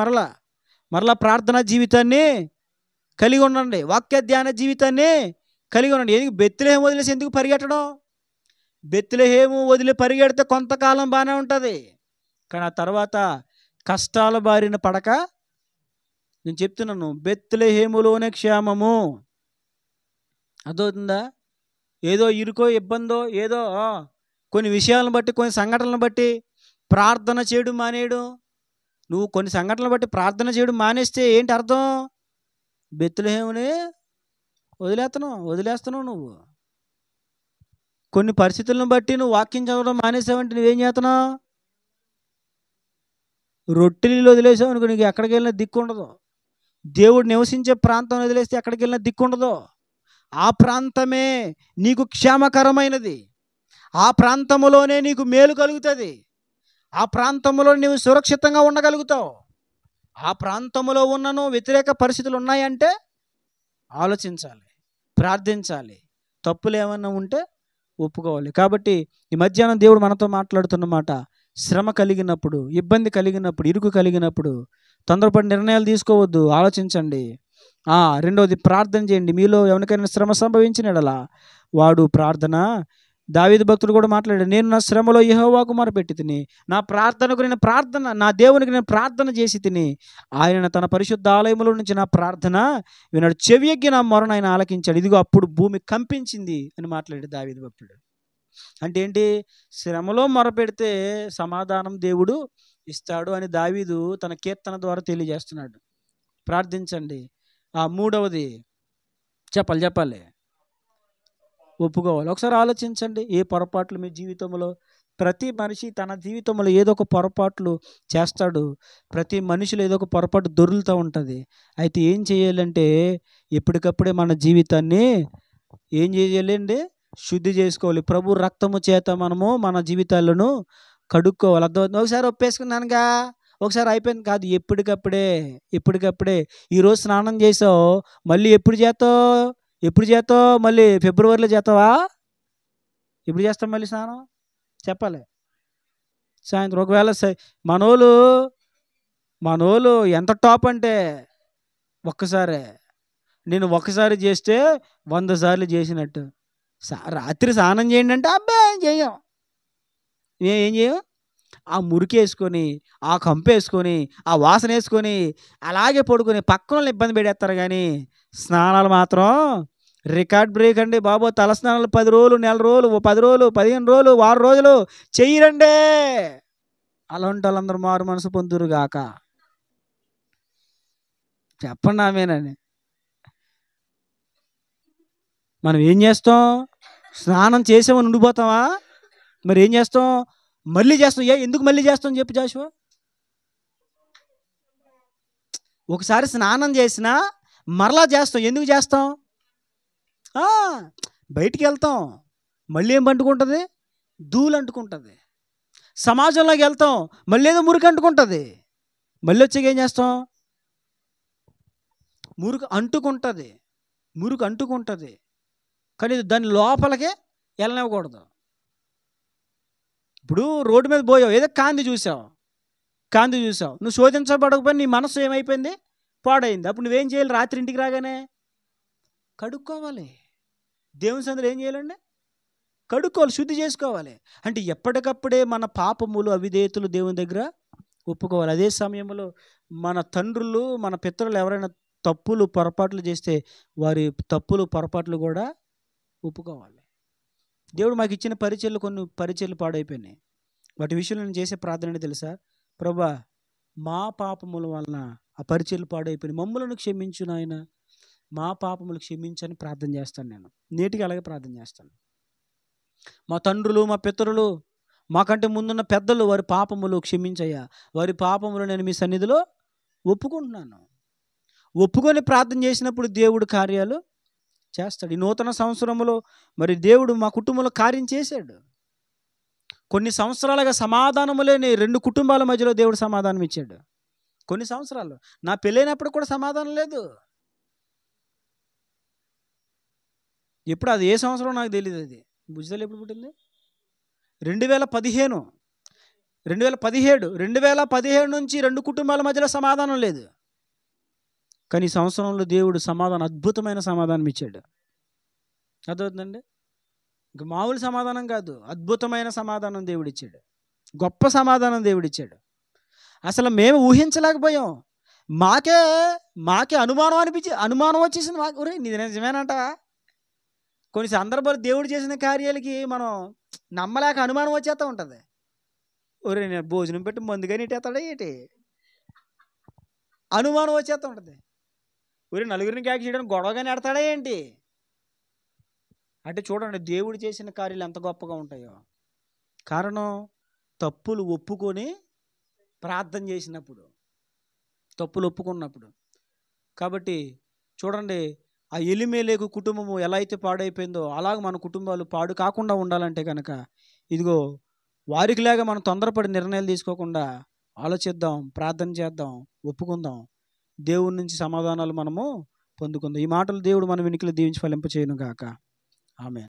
మరలా ప్రార్థనా జీవితాన్ని కలిగి ఉండండి, వాక్య ధ్యాన జీవితాన్ని కలిగి ఉండండి. ఎందుకు బెత్లెహేము వదిలేసి ఎందుకు పరిగెట్టడం? బెత్లెహేము వదిలి పరిగెడితే కొంతకాలం బాగానే ఉంటుంది, కానీ ఆ తర్వాత కష్టాల బారిన పడక నేను చెప్తున్నాను, బెత్లెహేములోనే క్షేమము. అర్థమవుతుందా? ఏదో ఇరుకో ఇబ్బందో ఏదో కొన్ని విషయాలను బట్టి కొన్ని సంఘటనలను బట్టి ప్రార్థన చేయడం మానేయడం. నువ్వు కొన్ని సంఘటనలు బట్టి ప్రార్థన చేయడం మానేస్తే ఏంటి అర్థం? బెత్లెహేముని వదిలేస్తున్నావు నువ్వు. కొన్ని పరిస్థితులను బట్టి నువ్వు వాక్యం చదవడం మానేసావంటే నువ్వేం చేస్తున్నావు? రొట్టెలు వదిలేసావు అనుకో, నీకు ఎక్కడికి వెళ్ళినా దిక్కు ఉండదు. దేవుడు నివసించే ప్రాంతం వదిలేస్తే ఎక్కడికి వెళ్ళినా దిక్కు ఉండదు. ఆ ప్రాంతమే నీకు క్షేమకరమైనది. ఆ ప్రాంతంలోనే నీకు మేలు కలుగుతుంది. ఆ ప్రాంతంలో నీవు సురక్షితంగా ఉండగలుగుతావు. ఆ ప్రాంతంలో ఉన్నను వ్యతిరేక పరిస్థితులు ఉన్నాయంటే ఆలోచించాలి, ప్రార్థించాలి, తప్పులు ఏమన్నా ఉంటే ఒప్పుకోవాలి. కాబట్టి ఈ మధ్యాహ్నం దేవుడు మనతో మాట్లాడుతున్నమాట, శ్రమ కలిగినప్పుడు, ఇబ్బంది కలిగినప్పుడు, ఇరుకు కలిగినప్పుడు తొందరపడి నిర్ణయాలు తీసుకోవద్దు, ఆలోచించండి. రెండవది ప్రార్థన చేయండి. మీలో ఎవరికైనా శ్రమ సంభవించిన యెడల వాడు ప్రార్థన. దావీదు భక్తుడు కూడా మాట్లాడాడు, నేను నా శ్రమలో యెహోవాకు మొరపెట్టి తిని, నా దేవునికి నేను ప్రార్థన చేసి తిని, ఆయన తన పరిశుద్ధ ఆలయములో నుంచి నా ప్రార్థన విన్నాడు, చెవి ఎగ్గి నా మొరను ఆయన ఆలకించాడు, ఇదిగో అప్పుడు భూమి కంపించింది అని మాట్లాడాడు దావీదు భక్తుడు. అంటే ఏంటి? శ్రమలో మొరపెడితే సమాధానం దేవుడు ఇస్తాడు అని దావీదు తన కీర్తన ద్వారా తెలియజేస్తున్నాడు. ప్రార్థించండి. మూడవది చెప్పాలి, ఒప్పుకోవాలి. ఒకసారి ఆలోచించండి, ఏ పొరపాట్లు మీ జీవితంలో, ప్రతి మనిషి తన జీవితంలో ఏదో ఒక పొరపాట్లు చేస్తాడు. ప్రతి మనిషిలో ఏదో ఒక పొరపాటు దొరులుతూ ఉంటుంది. అయితే ఏం చేయాలంటే ఎప్పటికప్పుడే మన జీవితాన్ని ఏం చేయాలండి? శుద్ధి చేసుకోవాలి. ప్రభు రక్తము చేత మనము మన జీవితాలను కడుక్కోవాలి. అర్థం ఒకసారి ఒప్పేసుకున్నానుగా, ఒకసారి అయిపోయింది కాదు. ఎప్పటికప్పుడే ఈరోజు స్నానం చేసావు, మళ్ళీ ఎప్పుడు చేస్తావు? మళ్ళీ ఫిబ్రవరిలో చేస్తావా? ఎప్పుడు చేస్తాం మళ్ళీ స్నానం? చెప్పాలి. సాయంత్రం. ఒకవేళ మనోళ్ళు ఎంత టాప్ అంటే నేను ఒక్కసారి చేస్తే 100 సార్లు చేసినట్టు. రాత్రి స్నానం చేయండి అంటే ఏం చేయం. ఆ మురికి వేసుకొని, ఆ కంపు వేసుకొని, ఆ వాసన వేసుకొని అలాగే పడుకొని పక్కన వాళ్ళు ఇబ్బంది పెడేస్తారు. కానీ స్నానాలు మాత్రం రికార్డ్ బ్రేక్ అండి బాబు. తల స్నానాలు 10 రోజులు, నెల రోజులు, 10 రోజులు, 15 రోజులు, వారం రోజులు చెయ్యరండి. అలాంటి వాళ్ళందరూ మారు మనసు పొందురు గాక. చెప్పండి ఆమేనని. మనం ఏం చేస్తాం? స్నానం చేసామని ఉండిపోతామా? మరి ఏం చేస్తాం? మళ్ళీ చేస్తాం. ఎందుకు మళ్ళీ చేస్తాం చెప్పు జాషువా? ఒకసారి స్నానం చేసినా మరలా చేస్తాం. ఎందుకు చేస్తాం? బయటికి వెళ్తాం, మళ్ళీ ఏం అంటుకుంటుంది? ధూళి అంటుకుంటుంది. సమాజంలోకి వెళ్తాం, మళ్ళీ ఏదో మురికి అంటుకుంటుంది. మళ్ళీ వచ్చాక ఏం చేస్తాం? మురికి అంటుకుంటుంది. కానీ దాని లోపలికే వెళ్ళనివ్వకూడదు. ఇప్పుడు రోడ్డు మీద పోయావు, ఏదో కాంతి చూసావు, నువ్వు శోధించబడకపోయినా నీ మనసు ఏమైపోయింది? పాడైంది. అప్పుడు నువ్వేం చేయాలి? రాత్రి ఇంటికి రాగానే కడుక్కోవాలి. దేవుని సందులో ఏం చేయాలండి? కడుక్కోవాలి, శుద్ధి చేసుకోవాలి. అంటే ఎప్పటికప్పుడే మన పాపములు, అవిధేయతలు దేవుని దగ్గర ఒప్పుకోవాలి. అదే సమయంలో మన తండ్రులు, మన పితరులు ఎవరైనా తప్పులు పొరపాట్లు చేస్తే వారి తప్పులు పొరపాట్లు కూడా ఒప్పుకోవాలి. దేవుడు మాకు ఇచ్చిన కొన్ని పరిచర్లు పాడైపోయినాయి. వాటి విషయంలో నేను చేసే ప్రార్థన ఏంటి తెలుసా? ప్రభువా, మా పాపముల వలన ఆ పరిచర్లు పాడైపోయినాయి, మమ్మలను క్షమించు నాయన, మా పాపములు క్షమించని ప్రార్థన చేస్తాను. నేను నేటికి అలాగే ప్రార్థన చేస్తాను. మా తండ్రులు, మా పితరులు, మాకంటే ముందున్న పెద్దలు, వారి పాపములు క్షమించయ్యా, వారి పాపములు నేను మీ సన్నిధిలో ఒప్పుకుంటున్నాను. ఒప్పుకొని ప్రార్థన చేసినప్పుడు దేవుడు కార్యాలు చేస్తాడు. ఈ నూతన సంవత్సరంలో మరి దేవుడు మా కుటుంబంలో కార్యం చేశాడు. కొన్ని సంవత్సరాలుగా సమాధానము లేని 2 కుటుంబాల మధ్యలో దేవుడు సమాధానం ఇచ్చాడు. కొన్ని సంవత్సరాలు నా పెళ్ళైనప్పుడు కూడా సమాధానం లేదు. ఎప్పుడు అది ఏ సంవత్సరం నాకు తెలియదు. అది భుజాలు ఎప్పుడు పుట్టింది? 2017, 2017 నుంచి 2 కుటుంబాల మధ్యలో సమాధానం లేదు. కానీ ఈ సంవత్సరంలో దేవుడు అద్భుతమైన సమాధానం ఇచ్చాడు. అర్థమవుతుందండి? ఇంక మామూలు సమాధానం కాదు, అద్భుతమైన సమాధానం దేవుడిచ్చాడు. గొప్ప సమాధానం దేవుడిచ్చాడు. అసలు మేము ఊహించలేకపోయాం. మాకే అనుమానం వచ్చేసింది మాకు. ఒరే నీది నిజమేనంటావా? కొన్ని సందర్భాలు దేవుడు చేసిన కార్యాలకి మనం నమ్మలేక అనుమానం వచ్చేస్తూ ఉంటుంది. ఒరే నేను భోజనం పెట్టి ముందుగా నీటేస్తాడా ఏంటి? అనుమానం వచ్చేస్తూ ఉంటుంది. ఒరే నలుగురిని క్యాక్ చేయడానికి గొడవగా నెడతాడా ఏంటి? అంటే చూడండి దేవుడు చేసిన కార్యాలు ఎంత గొప్పగా ఉంటాయో. కారణం తప్పులు ఒప్పుకొని ప్రార్థన చేసినప్పుడు, తప్పులు ఒప్పుకున్నప్పుడు. కాబట్టి చూడండి ఆ ఎలీమెలెకు కుటుంబము ఎలా అయితే పాడైపోయిందో అలాగ మన కుటుంబాలు పాడు కాకుండా ఉండాలంటే కనుక ఇదిగో వారికిలాగా మనం తొందరపడి నిర్ణయాలు తీసుకోకుండా ఆలోచిద్దాం, ప్రార్థన చేద్దాం, ఒప్పుకుందాం. దేవుడి నుంచి సమాధానాలు మనము పొందుకుందాం. ఈ మాటలు దేవుడు మన వెనుకలు దీవించి ఫలింపచేయును గాక. ఆమేన్.